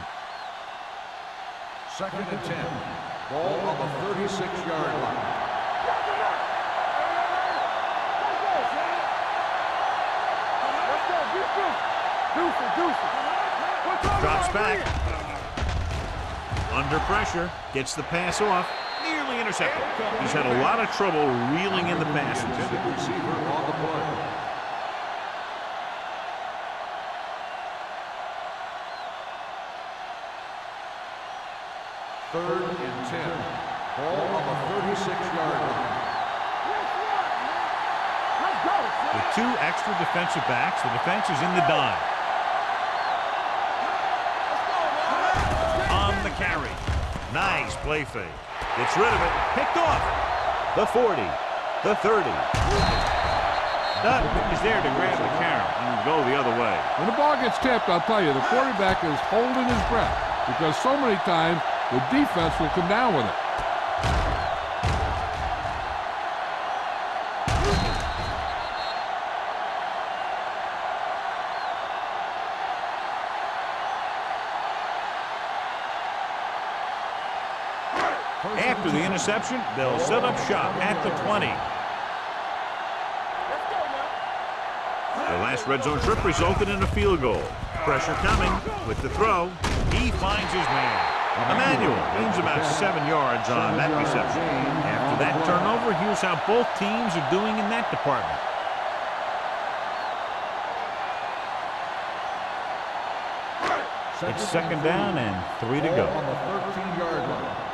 Second and 10. Ball on the 36-yard line. back. Under pressure. Gets the pass off. Nearly intercepted. He's had a lot of trouble reeling in the passes. Intended receiver on the play. Third and 10. Ball on the 36-yard line. With 2 extra defensive backs, the defense is in the dime. On the carry. Nice play fake. Gets rid of it. Picked off. The 40. The 30. Dunn is there to grab the carry and go the other way. When the ball gets tipped, I'll tell you, the quarterback is holding his breath because so many times the defense will come down with it. After the interception, they'll set up shop at the 20. The last red zone trip resulted in a field goal. Pressure coming with the throw. He finds his man. Emmanuel gains about 7 yards on that reception. After that turnover, here's how both teams are doing in that department. It's second down and 3 to go. On the 13-yard line.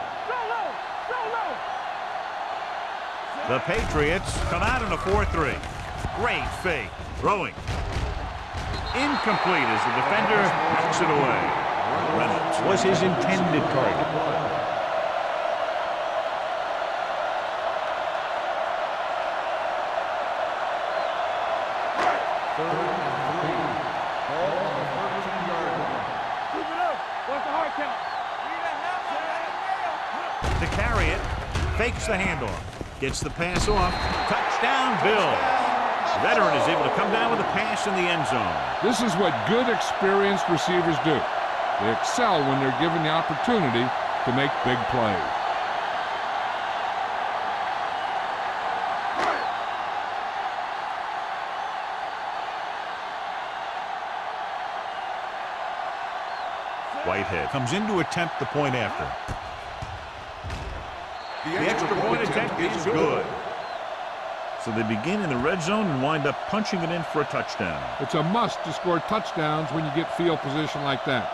The Patriots come out in a 4-3. Great fake. Throwing. Incomplete as the defender knocks it away. Reynolds was his intended target. Third and 3. Ball on the 13-yard line. Keep it up. What's the hard count? To carry it. Fakes the handoff. Gets the pass off. Touchdown, Bill. The veteran is able to come down with a pass in the end zone. This is what good, experienced receivers do. They excel when they're given the opportunity to make big plays. Whitehead comes in to attempt the point after. The extra point attempt is good. So they begin in the red zone and wind up punching it in for a touchdown. It's a must to score touchdowns when you get field position like that.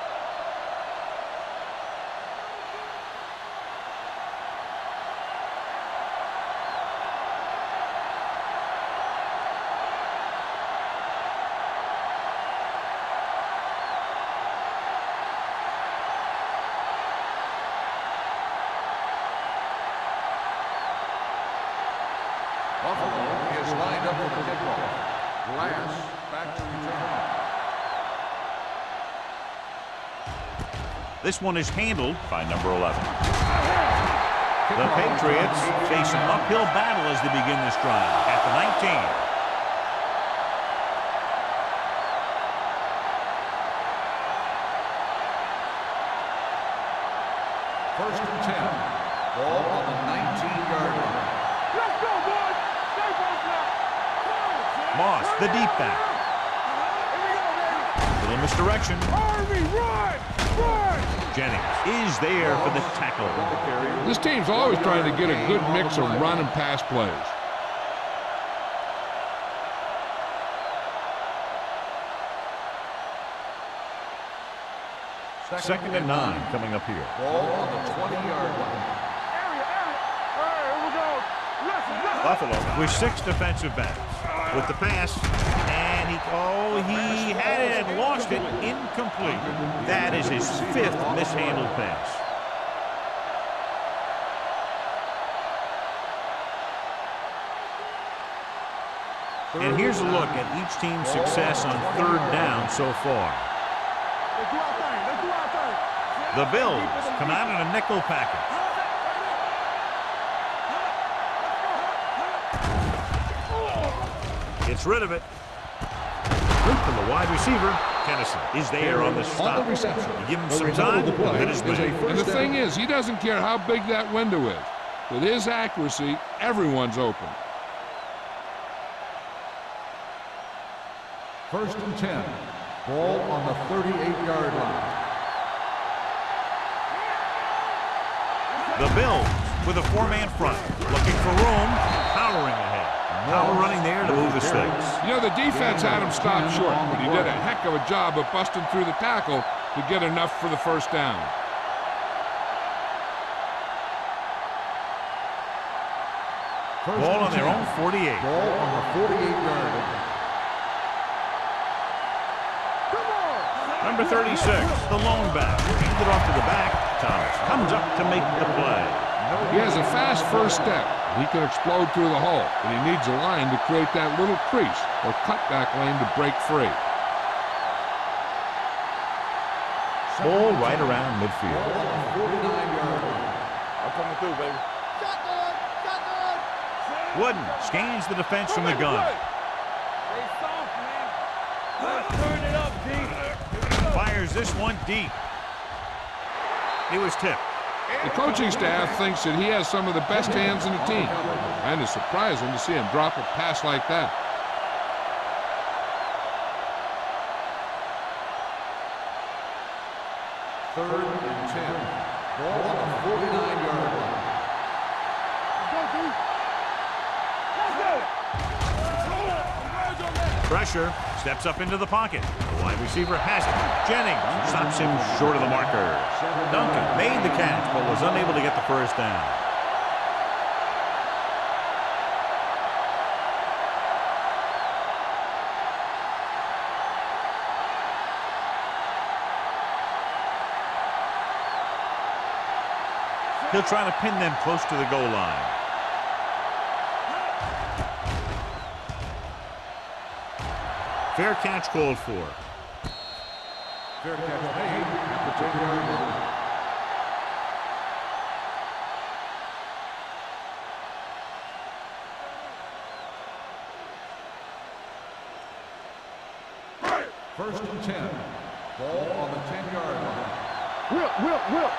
Buffalo is lined up with the kickoff. Glass back to return. This one is handled by number 11. The Patriots face an uphill battle as they begin this drive at the 19. First and 10. Ball on the 19-yard line. Let's go, boys. Stay first now. Moss, the deep back. Here we go, baby. Little misdirection. Harvey, run! Run! Jennings is there for the tackle. This team's always trying to get a good mix of run and pass plays. Second and 9 coming up here. Ball on the 20-yard line. Area. All right, here we go. Listen. Buffalo with 6 defensive backs. With the pass, and he had it and lost it. Incomplete. That is his 5th mishandled pass. And here's a look at each team's success on 3rd down so far. Let's do our thing. Let's do our thing. The Bills come out in a nickel package. Gets rid of it. Loop from the wide receiver. Tennyson is there on the stop. On the reception. You give him some time, that is made. And the thing is, he doesn't care how big that window is. With his accuracy, everyone's open. First and 10. Ball on the 38-yard line. The Bills with a four-man front. Looking for room. Powering ahead. Power running there to move the sticks. You know, the defense had him stopped short, but he did a heck of a job of busting through the tackle to get enough for the first down. Ball on their own 48. Ball on the 48-yard line. Number 36, the lone back. Handed off to the back. Thomas comes up to make the play. He has a fast first step. He can explode through the hole, but he needs a line to create that little crease or cutback lane to break free. Ball right around midfield. 49-yard line. I'm coming through, baby. Shotgun! Shotgun! Wooden scans the defense from the gun. Stay soft, man. Let's turn it up, D. Fires this one deep. He was tipped. The coaching staff thinks that he has some of the best hands in the team, and it's surprising to see him drop a pass like that. Third and 10. Ball on the 49-yard line. Pressure. Steps up into the pocket. The wide receiver has it. Jennings stops him short of the marker. Duncan made the catch, but was unable to get the first down. He'll try to pin them close to the goal line. Fair catch called for. Fair catch made at the 10-yard line. First and 10. Ball on the 10-yard line. Whip.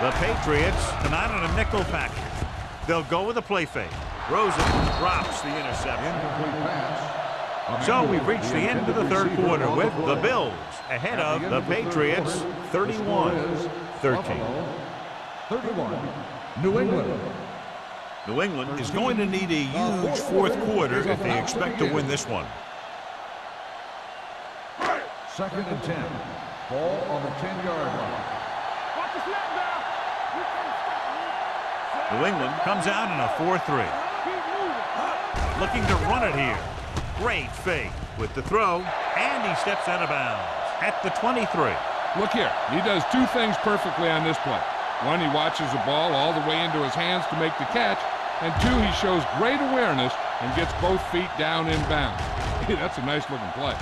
The Patriots tonight on a nickel package. They'll go with a play fake. Rosen drops the interception. Incomplete pass. So we've reached the end of the third quarter with the Bills ahead of the Patriots 31-13. 31. New England. New England is going to need a huge fourth quarter if they expect to win this one. Second and 10. Ball on the 10-yard line. Watch the snap now. You can't stop me. New England comes out in a 4-3. Keep moving. Looking to run it here. Great fake with the throw, and he steps out of bounds at the 23. Look here, he does two things perfectly on this play. One, he watches the ball all the way into his hands to make the catch, and two, he shows great awareness and gets both feet down in bounds. Hey, that's a nice looking play.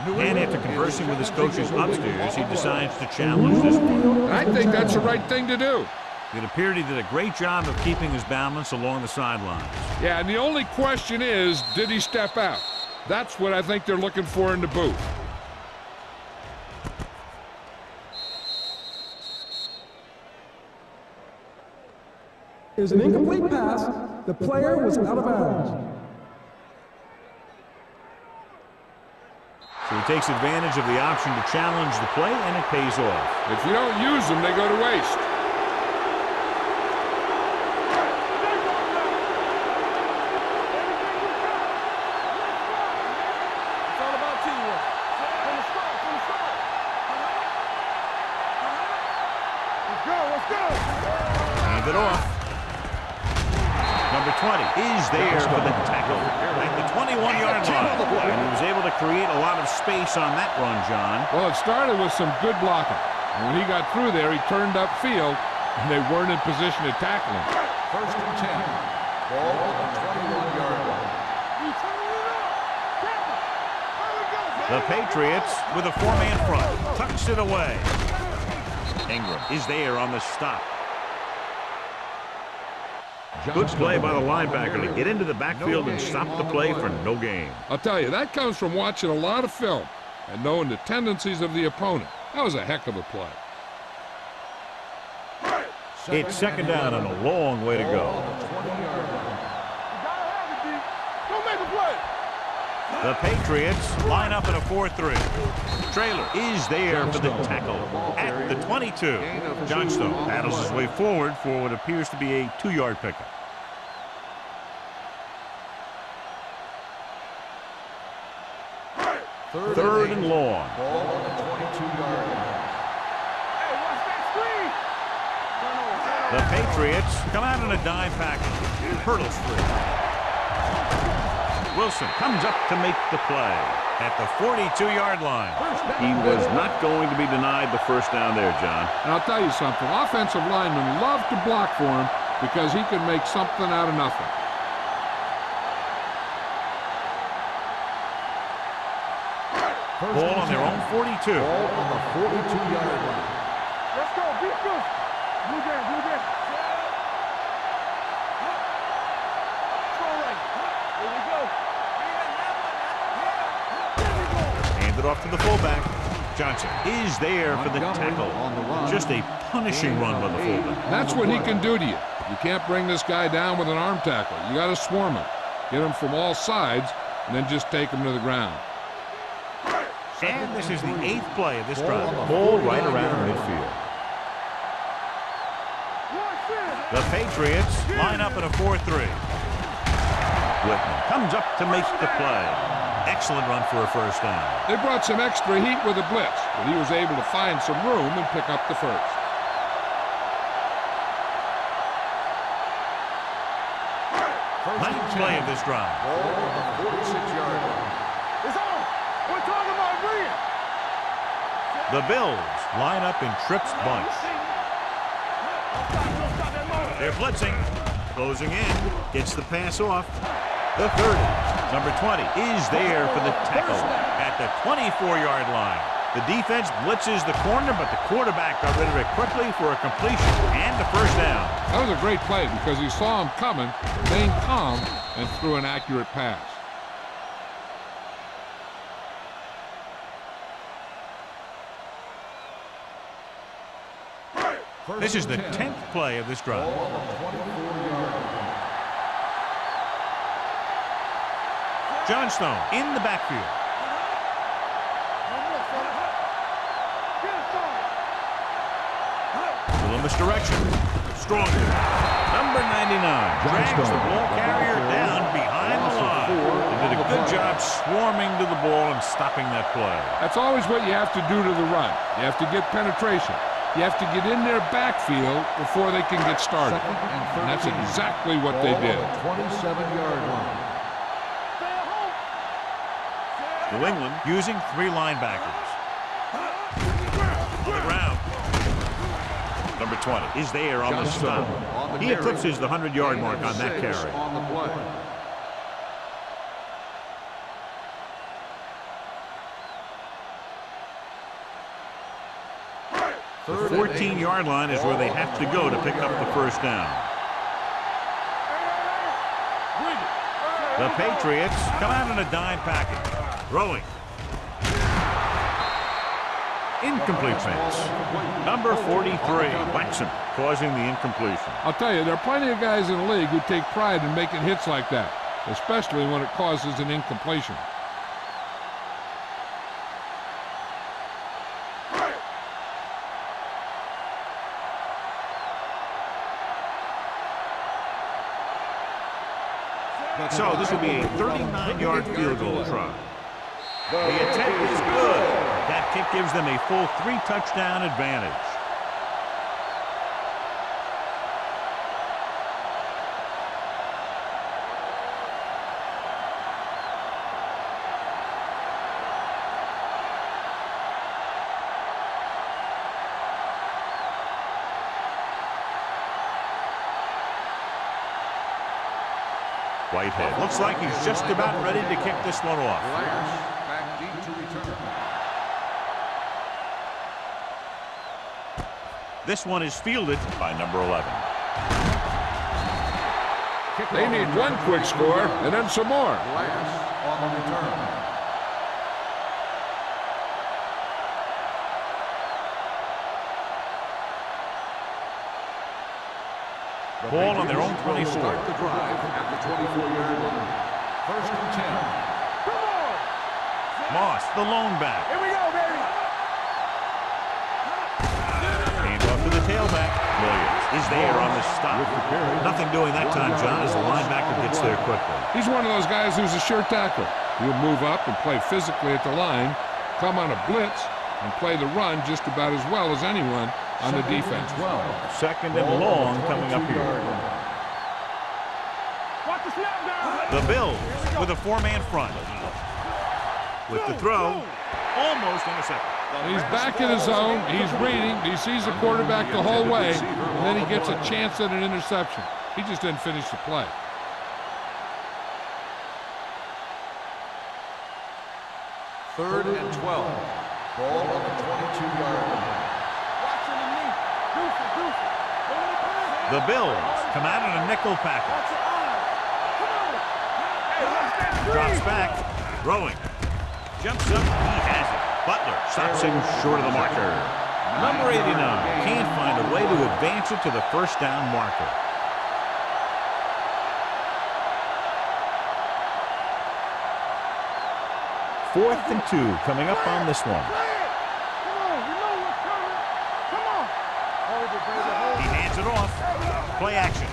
And after conversing with his coaches upstairs, he decides to challenge this one. I think that's the right thing to do. It appeared he did a great job of keeping his balance along the sidelines. Yeah, and the only question is, did he step out? That's what I think they're looking for in the booth. Is an incomplete pass. The player was out of bounds. So he takes advantage of the option to challenge the play, and it pays off. If you don't use them, they go to waste. It's all about teamwork. From the start. Let's go. Hand it off. Number 20 is there for the tackle at the 21-yard line. And he was able to create a lot of space on that run, John. Well, it started with some good blocking. And when he got through there, he turned upfield, and they weren't in position to tackle him. First and 10. Ball on the 21-yard line. You turn it up. Captain. There we go. The Patriots with a four-man front. Tucks it away. Ingram is there on the stop. Good play by the linebacker to get into the backfield and stop the play for no gain. I'll tell you, that comes from watching a lot of film and knowing the tendencies of the opponent. That was a heck of a play. It's second down and a long way to go. You gotta have it, D. Don't make a play. The Patriots line up in a 4-3. Trailer is there for the tackle at the 22. Johnstone battles his way forward for what appears to be a 2-yard pickup. Third and long. Ball on the 22-yard line. Hey, watch that screen. The Patriots come out in a dime package. Hurdles free. Wilson comes up to make the play at the 42-yard line. He was not going to be denied the first down there, John. And I'll tell you something, offensive linemen love to block for him because he can make something out of nothing. Ball on their own 42. Ball on the 42-yard line. Let's go. Beat this. Blue game. Blue game. Control right. Here we go. Handed off to the fullback. Johnson is there for the tackle. On the run. Just a punishing run by the fullback. That's what he can do to you. You can't bring this guy down with an arm tackle. You got to swarm him. Get him from all sides, and then just take him to the ground. And this is the 8th play of this drive. Ball right around midfield. The Patriots line up in a 4-3. Whitman comes up to make the play. Excellent run for a first down. They brought some extra heat with a blitz, but he was able to find some room and pick up the first. Ninth play of this drive. Ball on the 46-yard line. It's on. We're talking about Green. The Bills line up in trips bunch. They're blitzing. Closing in. Gets the pass off. The 30. Number 20 is there for the tackle at the 24-yard line. The defense blitzes the corner, but the quarterback got rid of it quickly for a completion and a first down. That was a great play because he saw him coming, remained calm, and threw an accurate pass. This is the 10th play of this drive. Johnstone in the backfield. A little misdirection. Strong. Number 99 drags the ball carrier down behind the line. They did a good job swarming to the ball and stopping that play. That's always what you have to do to the run. You have to get penetration. You have to get in their backfield before they can get started. And that's exactly what they did. 27-yard line. New England using 3 linebackers. On the ground. Number 20 is there on the stop. He eclipses the 100-yard mark on that carry. On the play. The 14-yard line is where they have to go to pick up the first down. The Patriots come out in a dime package. Throwing. Incomplete pass. Number 43, Waxham, causing the incompletion. I'll tell you, there are plenty of guys in the league who take pride in making hits like that, especially when it causes an incompletion. So this will be a 39-yard field goal try. The attempt is good. That kick gives them a full 3-touchdown advantage. Whitehead looks like he's just about ready to kick this one off. Back deep to return. This one is fielded by number 11. They need one quick score and then some more. Last on the return. Ball on their own Will 24. start the drive at the 24-yard line. First and 10. Come on. Moss, the lone back. Here we go, baby. Hand off to the tailback. Williams is there on the stop. Nothing doing that time, John, as the linebacker gets there quickly. He's one of those guys who's a sure tackler. He'll move up and play physically at the line, come on a blitz, and play the run just about as well as anyone on the defense. Second and long coming up here. Watch the snap down. The Bills with a four-man front. With the throw, almost intercepted. He's back in his zone. He's reading. He sees the quarterback the whole way, and then he gets a chance at an interception. He just didn't finish the play. Third and 12. Ball on the 22-yard line. Watch underneath. Deuce it, deuce it. Go in the pass. The Bills come out in a nickel package. Watch your eyes. Come on. Hey, watch that screen. Drops back, throwing. Jumps up, he has it. Butler stops him short of the marker. Number 89 can't find a way to advance it to the first down marker. Fourth and 2 coming up on this one. Play it. Come on, you know what's coming. Come on. Hold it, baby. Hold He it. hands it off. Play action.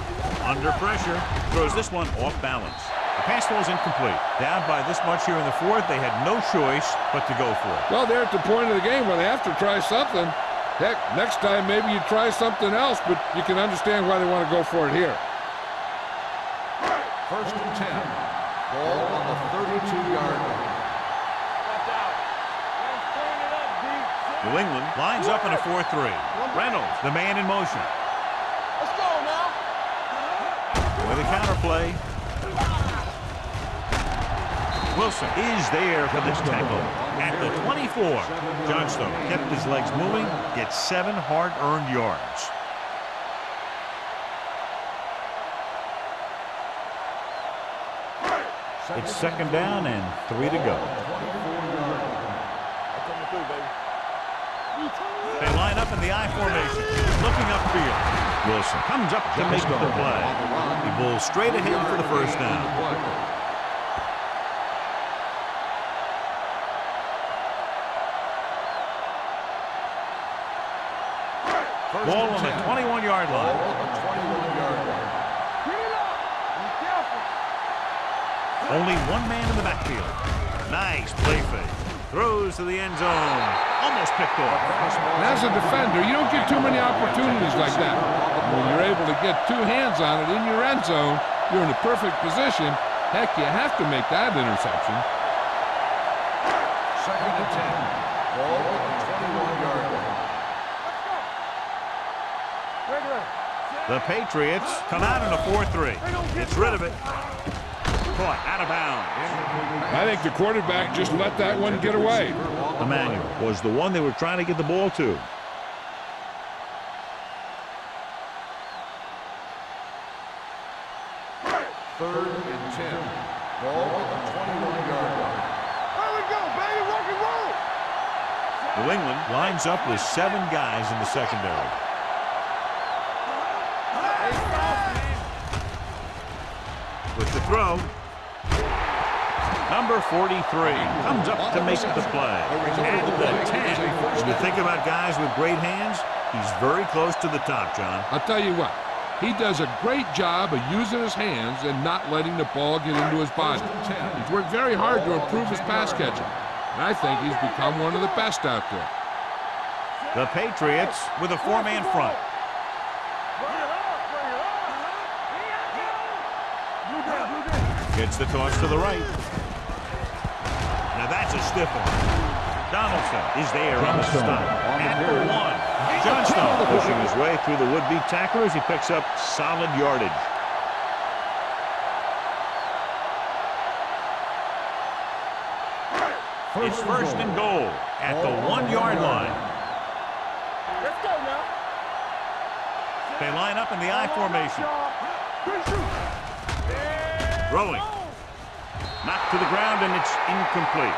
Under pressure. Throws this one off balance. The pass falls incomplete. Down by this much here in the fourth, they had no choice but to go for it. Well, they're at the point of the game where they have to try something. Heck, next time maybe you try something else, but you can understand why they want to go for it here. First and 10. Ball on the 32-yard line. Watch out. Let's turn it up, D. New England lines up in a 4-3. Reynolds, the man in motion. Let's go now. With a counterplay. Wilson is there for this tackle. At the 24, Johnstone kept his legs moving, gets 7 hard-earned yards. It's second down and 3 to go. They line up in the I formation, looking upfield. Wilson comes up to make the play. He bowls straight ahead for the first down. Ball on the 21-yard line. Only one man in the backfield. Nice play fake. Throws to the end zone. Almost picked off. And as a defender, you don't get too many opportunities like that. When you're able to get 2 hands on it in your end zone, you're in a perfect position. Heck, you have to make that interception. Second and 10. Ball on the 21-yard line. The Patriots come out in a 4-3. Gets rid of it. Caught out of bounds. I think the quarterback just let that one get away. Emmanuel was the one they were trying to get the ball to. Third and 10. Ball on the 21-yard line. There we go, baby. Rock and roll. New England lines up with 7 guys in the secondary. With the throw, number 43 comes up to make the play. At the 10. When you think about guys with great hands, he's very close to the top, John. I'll tell you what, he does a great job of using his hands and not letting the ball get into his body. He's worked very hard to improve his pass catching, and I think he's become one of the best out there. The Patriots with a 4-man front. Gets the toss to the right. Now that's a stiff one. Donaldson is there on the stop. At the 1. Johnstone pushing his way through the would-be tackler as he picks up solid yardage. It's first and goal at the 1-yard line. Let's go now. They line up in the I formation. Throwing. Knocked to the ground, and it's incomplete.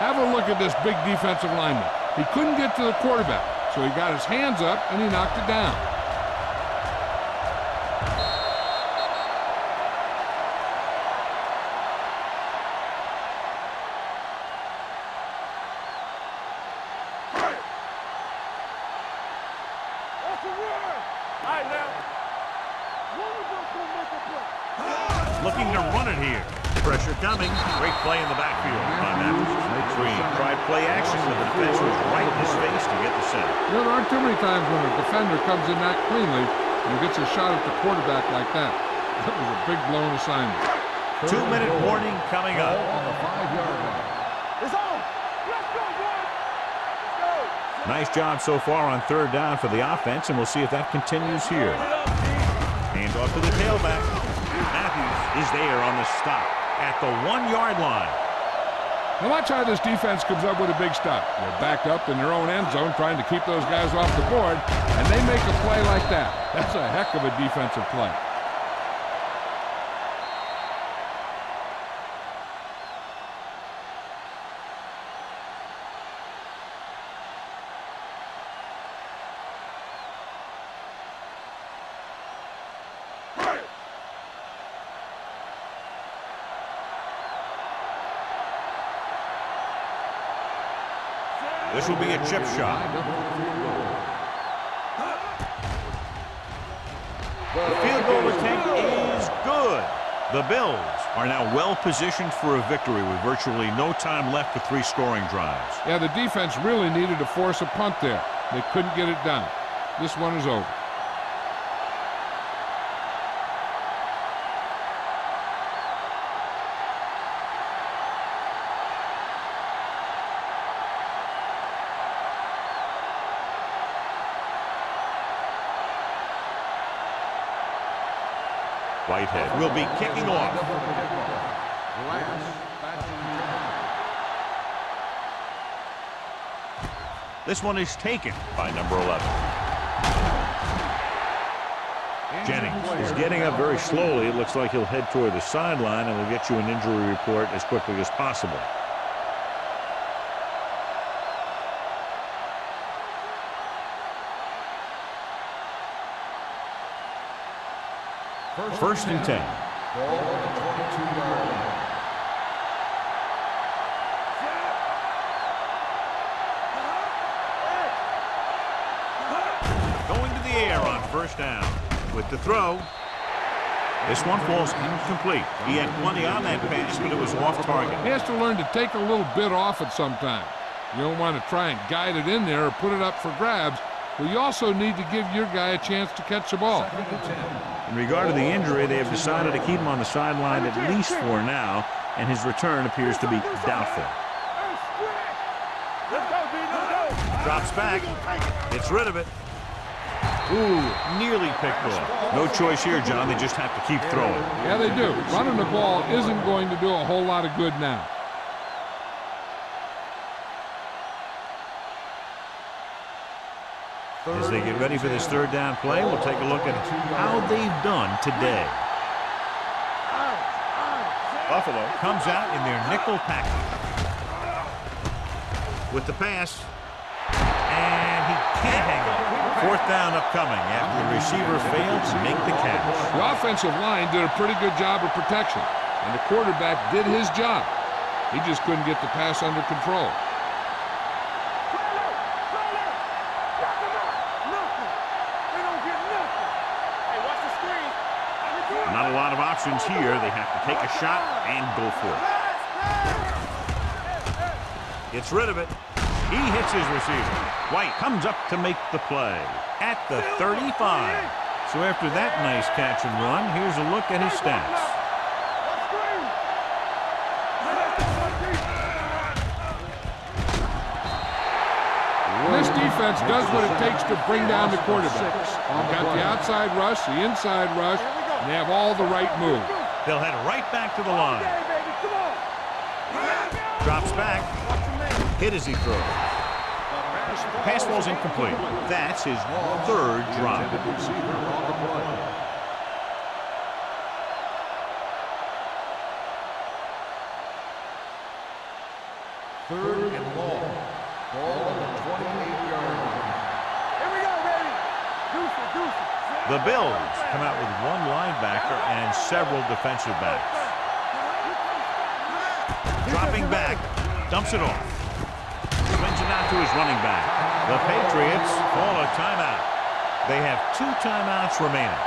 Have a look at this big defensive lineman. He couldn't get to the quarterback, so he got his hands up and he knocked it down. looking to run it here. Pressure coming. Great play in the backfield by Mathis. Green tried play action, but the defense was right in his face to get the sack. You know, there aren't too many times when a defender comes in that cleanly and gets a shot at the quarterback like that. That was a big blown assignment. 2-minute warning coming up. On the 5-yard line. It's on. Let's go, boys. Let's go. Nice job so far on third down for the offense, and we'll see if that continues here. Hand off to the tailback. Matthews is there on the stop at the 1-yard line. Now watch how this defense comes up with a big stop. They're backed up in their own end zone trying to keep those guys off the board, and they make a play like that. That's a heck of a defensive play. This will be a chip shot. The field goal attempt is good. The Bills are now well positioned for a victory with virtually no time left for 3 scoring drives. Yeah, the defense really needed to force a punt there. They couldn't get it done. This one is over. Whitehead will be kicking off. This one is taken by number 11. Jennings is getting up very slowly. It looks like he'll head toward the sideline, and we'll get you an injury report as quickly as possible. First and 10. Ball on the 22-yard line. Going to the air on first down. With the throw. This one falls incomplete. He had plenty on that pass, but it was off target. He has to learn to take a little bit off it sometime. You don't want to try and guide it in there or put it up for grabs, but you also need to give your guy a chance to catch the ball. In regard to the injury, they have decided to keep him on the sideline at least for now, and his return appears to be doubtful. Drops back. Gets rid of it. Ooh, nearly picked off. No choice here, John. They just have to keep throwing. Yeah, they do. Running the ball isn't going to do a whole lot of good now. As they get ready for this third down play, we'll take a look at how they've done today. Buffalo comes out in their nickel package. With the pass, and he can't hang on. Fourth down upcoming after the receiver failed to make the catch. The offensive line did a pretty good job of protection, and the quarterback did his job. He just couldn't get the pass under control. Not a lot of options here. They have to take a shot and go for it. Gets rid of it. He hits his receiver. White comes up to make the play at the 35. So after that nice catch and run, here's a look at his stats. This defense does what it takes to bring down the quarterback. They've got the outside rush, the inside rush, and they have all the right moves. They'll head right back to the line. Drops back. Hit as he throws. Pass ball's incomplete. That's his third drop. Third and long. Ball on the 28-yard line. Here we go, baby. Deuce it. The Bills come out with one linebacker and several defensive backs. Dropping back, dumps it off. Swings it out to his running back. The Patriots call a timeout. They have 2 timeouts remaining.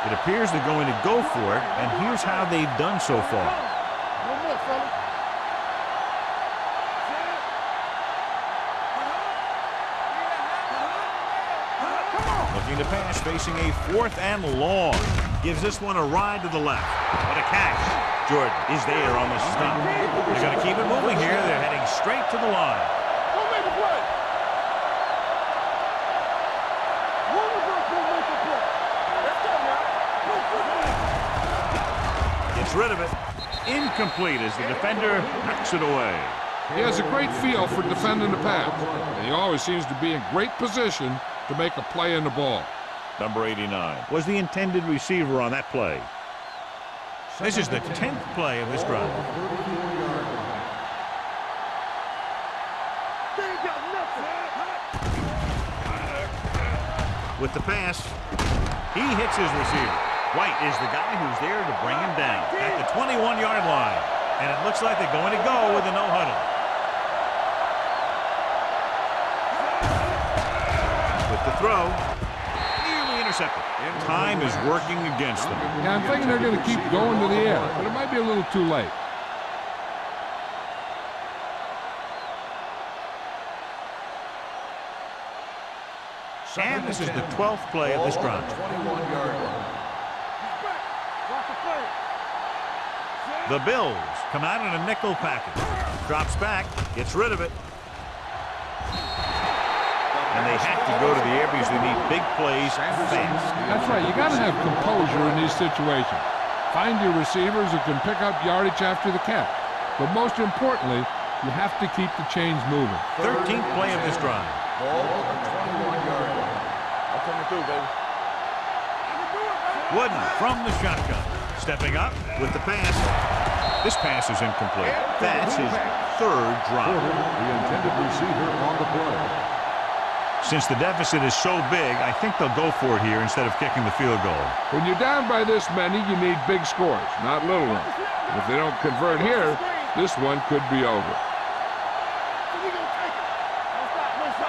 It appears they're going to go for it, and here's how they've done so far. One more, fellas. Looking to pass, facing a 4th and long. Gives this one a ride to the left. What a catch. Jordan is there on the stop. They're going to keep it moving here. They're heading straight to the line. Who made the play? Who was going to make the play? Let's go now. Gets rid of it. Incomplete as the defender knocks it away. He has a great feel for defending the pass, and he always seems to be in great position to make a play in the ball. Number 89 was the intended receiver on that play. This is the 10th play of this drive. They ain't got nothing. With the pass, he hits his receiver. White is the guy who's there to bring him down at the 21-yard line. And it looks like they're going to go with a no-huddle. With the throw, nearly intercepted. Time is working against them. Yeah, I'm thinking they're going to keep going to the air, but it might be a little too late. And this is the 12th play of this drive. 21-yard line. Watch the play. The Bills come out in a nickel package. Drops back, gets rid of it. And they have to go to the air because they need big plays fast. That's right. You got to have composure in these situations. Find your receivers who can pick up yardage after the catch. But most importantly, you have to keep the chains moving. 13th play of this drive. Ball on the 21-yard line. I'm coming through, baby. Wooden from the shotgun. Stepping up with the pass. This pass is incomplete. That's his 3rd drop. The intended receiver on the play. Since the deficit is so big, I think they'll go for it here instead of kicking the field goal. When you're down by this many, you need big scores, not little ones. If they don't convert here, this one could be over.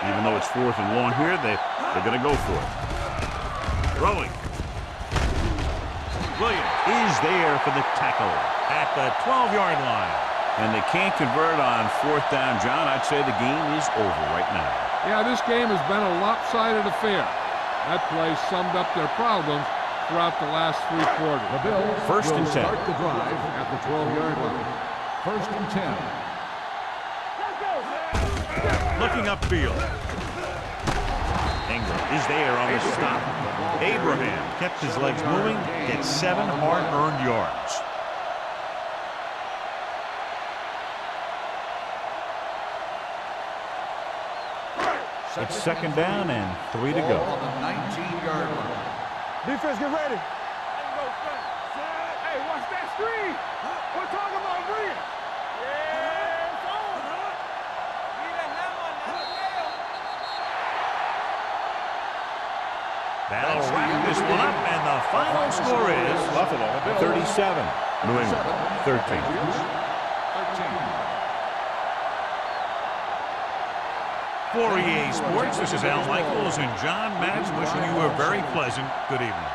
Even though it's 4th and long here, they're going to go for it. Throwing. Williams is there for the tackle at the 12-yard line. And they can't convert on 4th down, John. I'd say the game is over right now. Yeah, this game has been a lopsided affair. That play summed up their problems throughout the last 3 quarters. The Bills First and 10. start the drive at the 12-yard line. 1st and 10. Looking upfield. Ingram is there on the stop. Abraham kept his legs moving, gets 7 hard-earned yards. It's 2nd down and 3 to go. On the 19-yard line. Defense, get ready. Hey, watch that screen. We're talking about bringing. Yeah, it's on. That'll wrap this one up, and the final score is Buffalo 37, New England 13. 13. For EA Sports, this is Al Michaels and John Maddox wishing you a very pleasant good evening.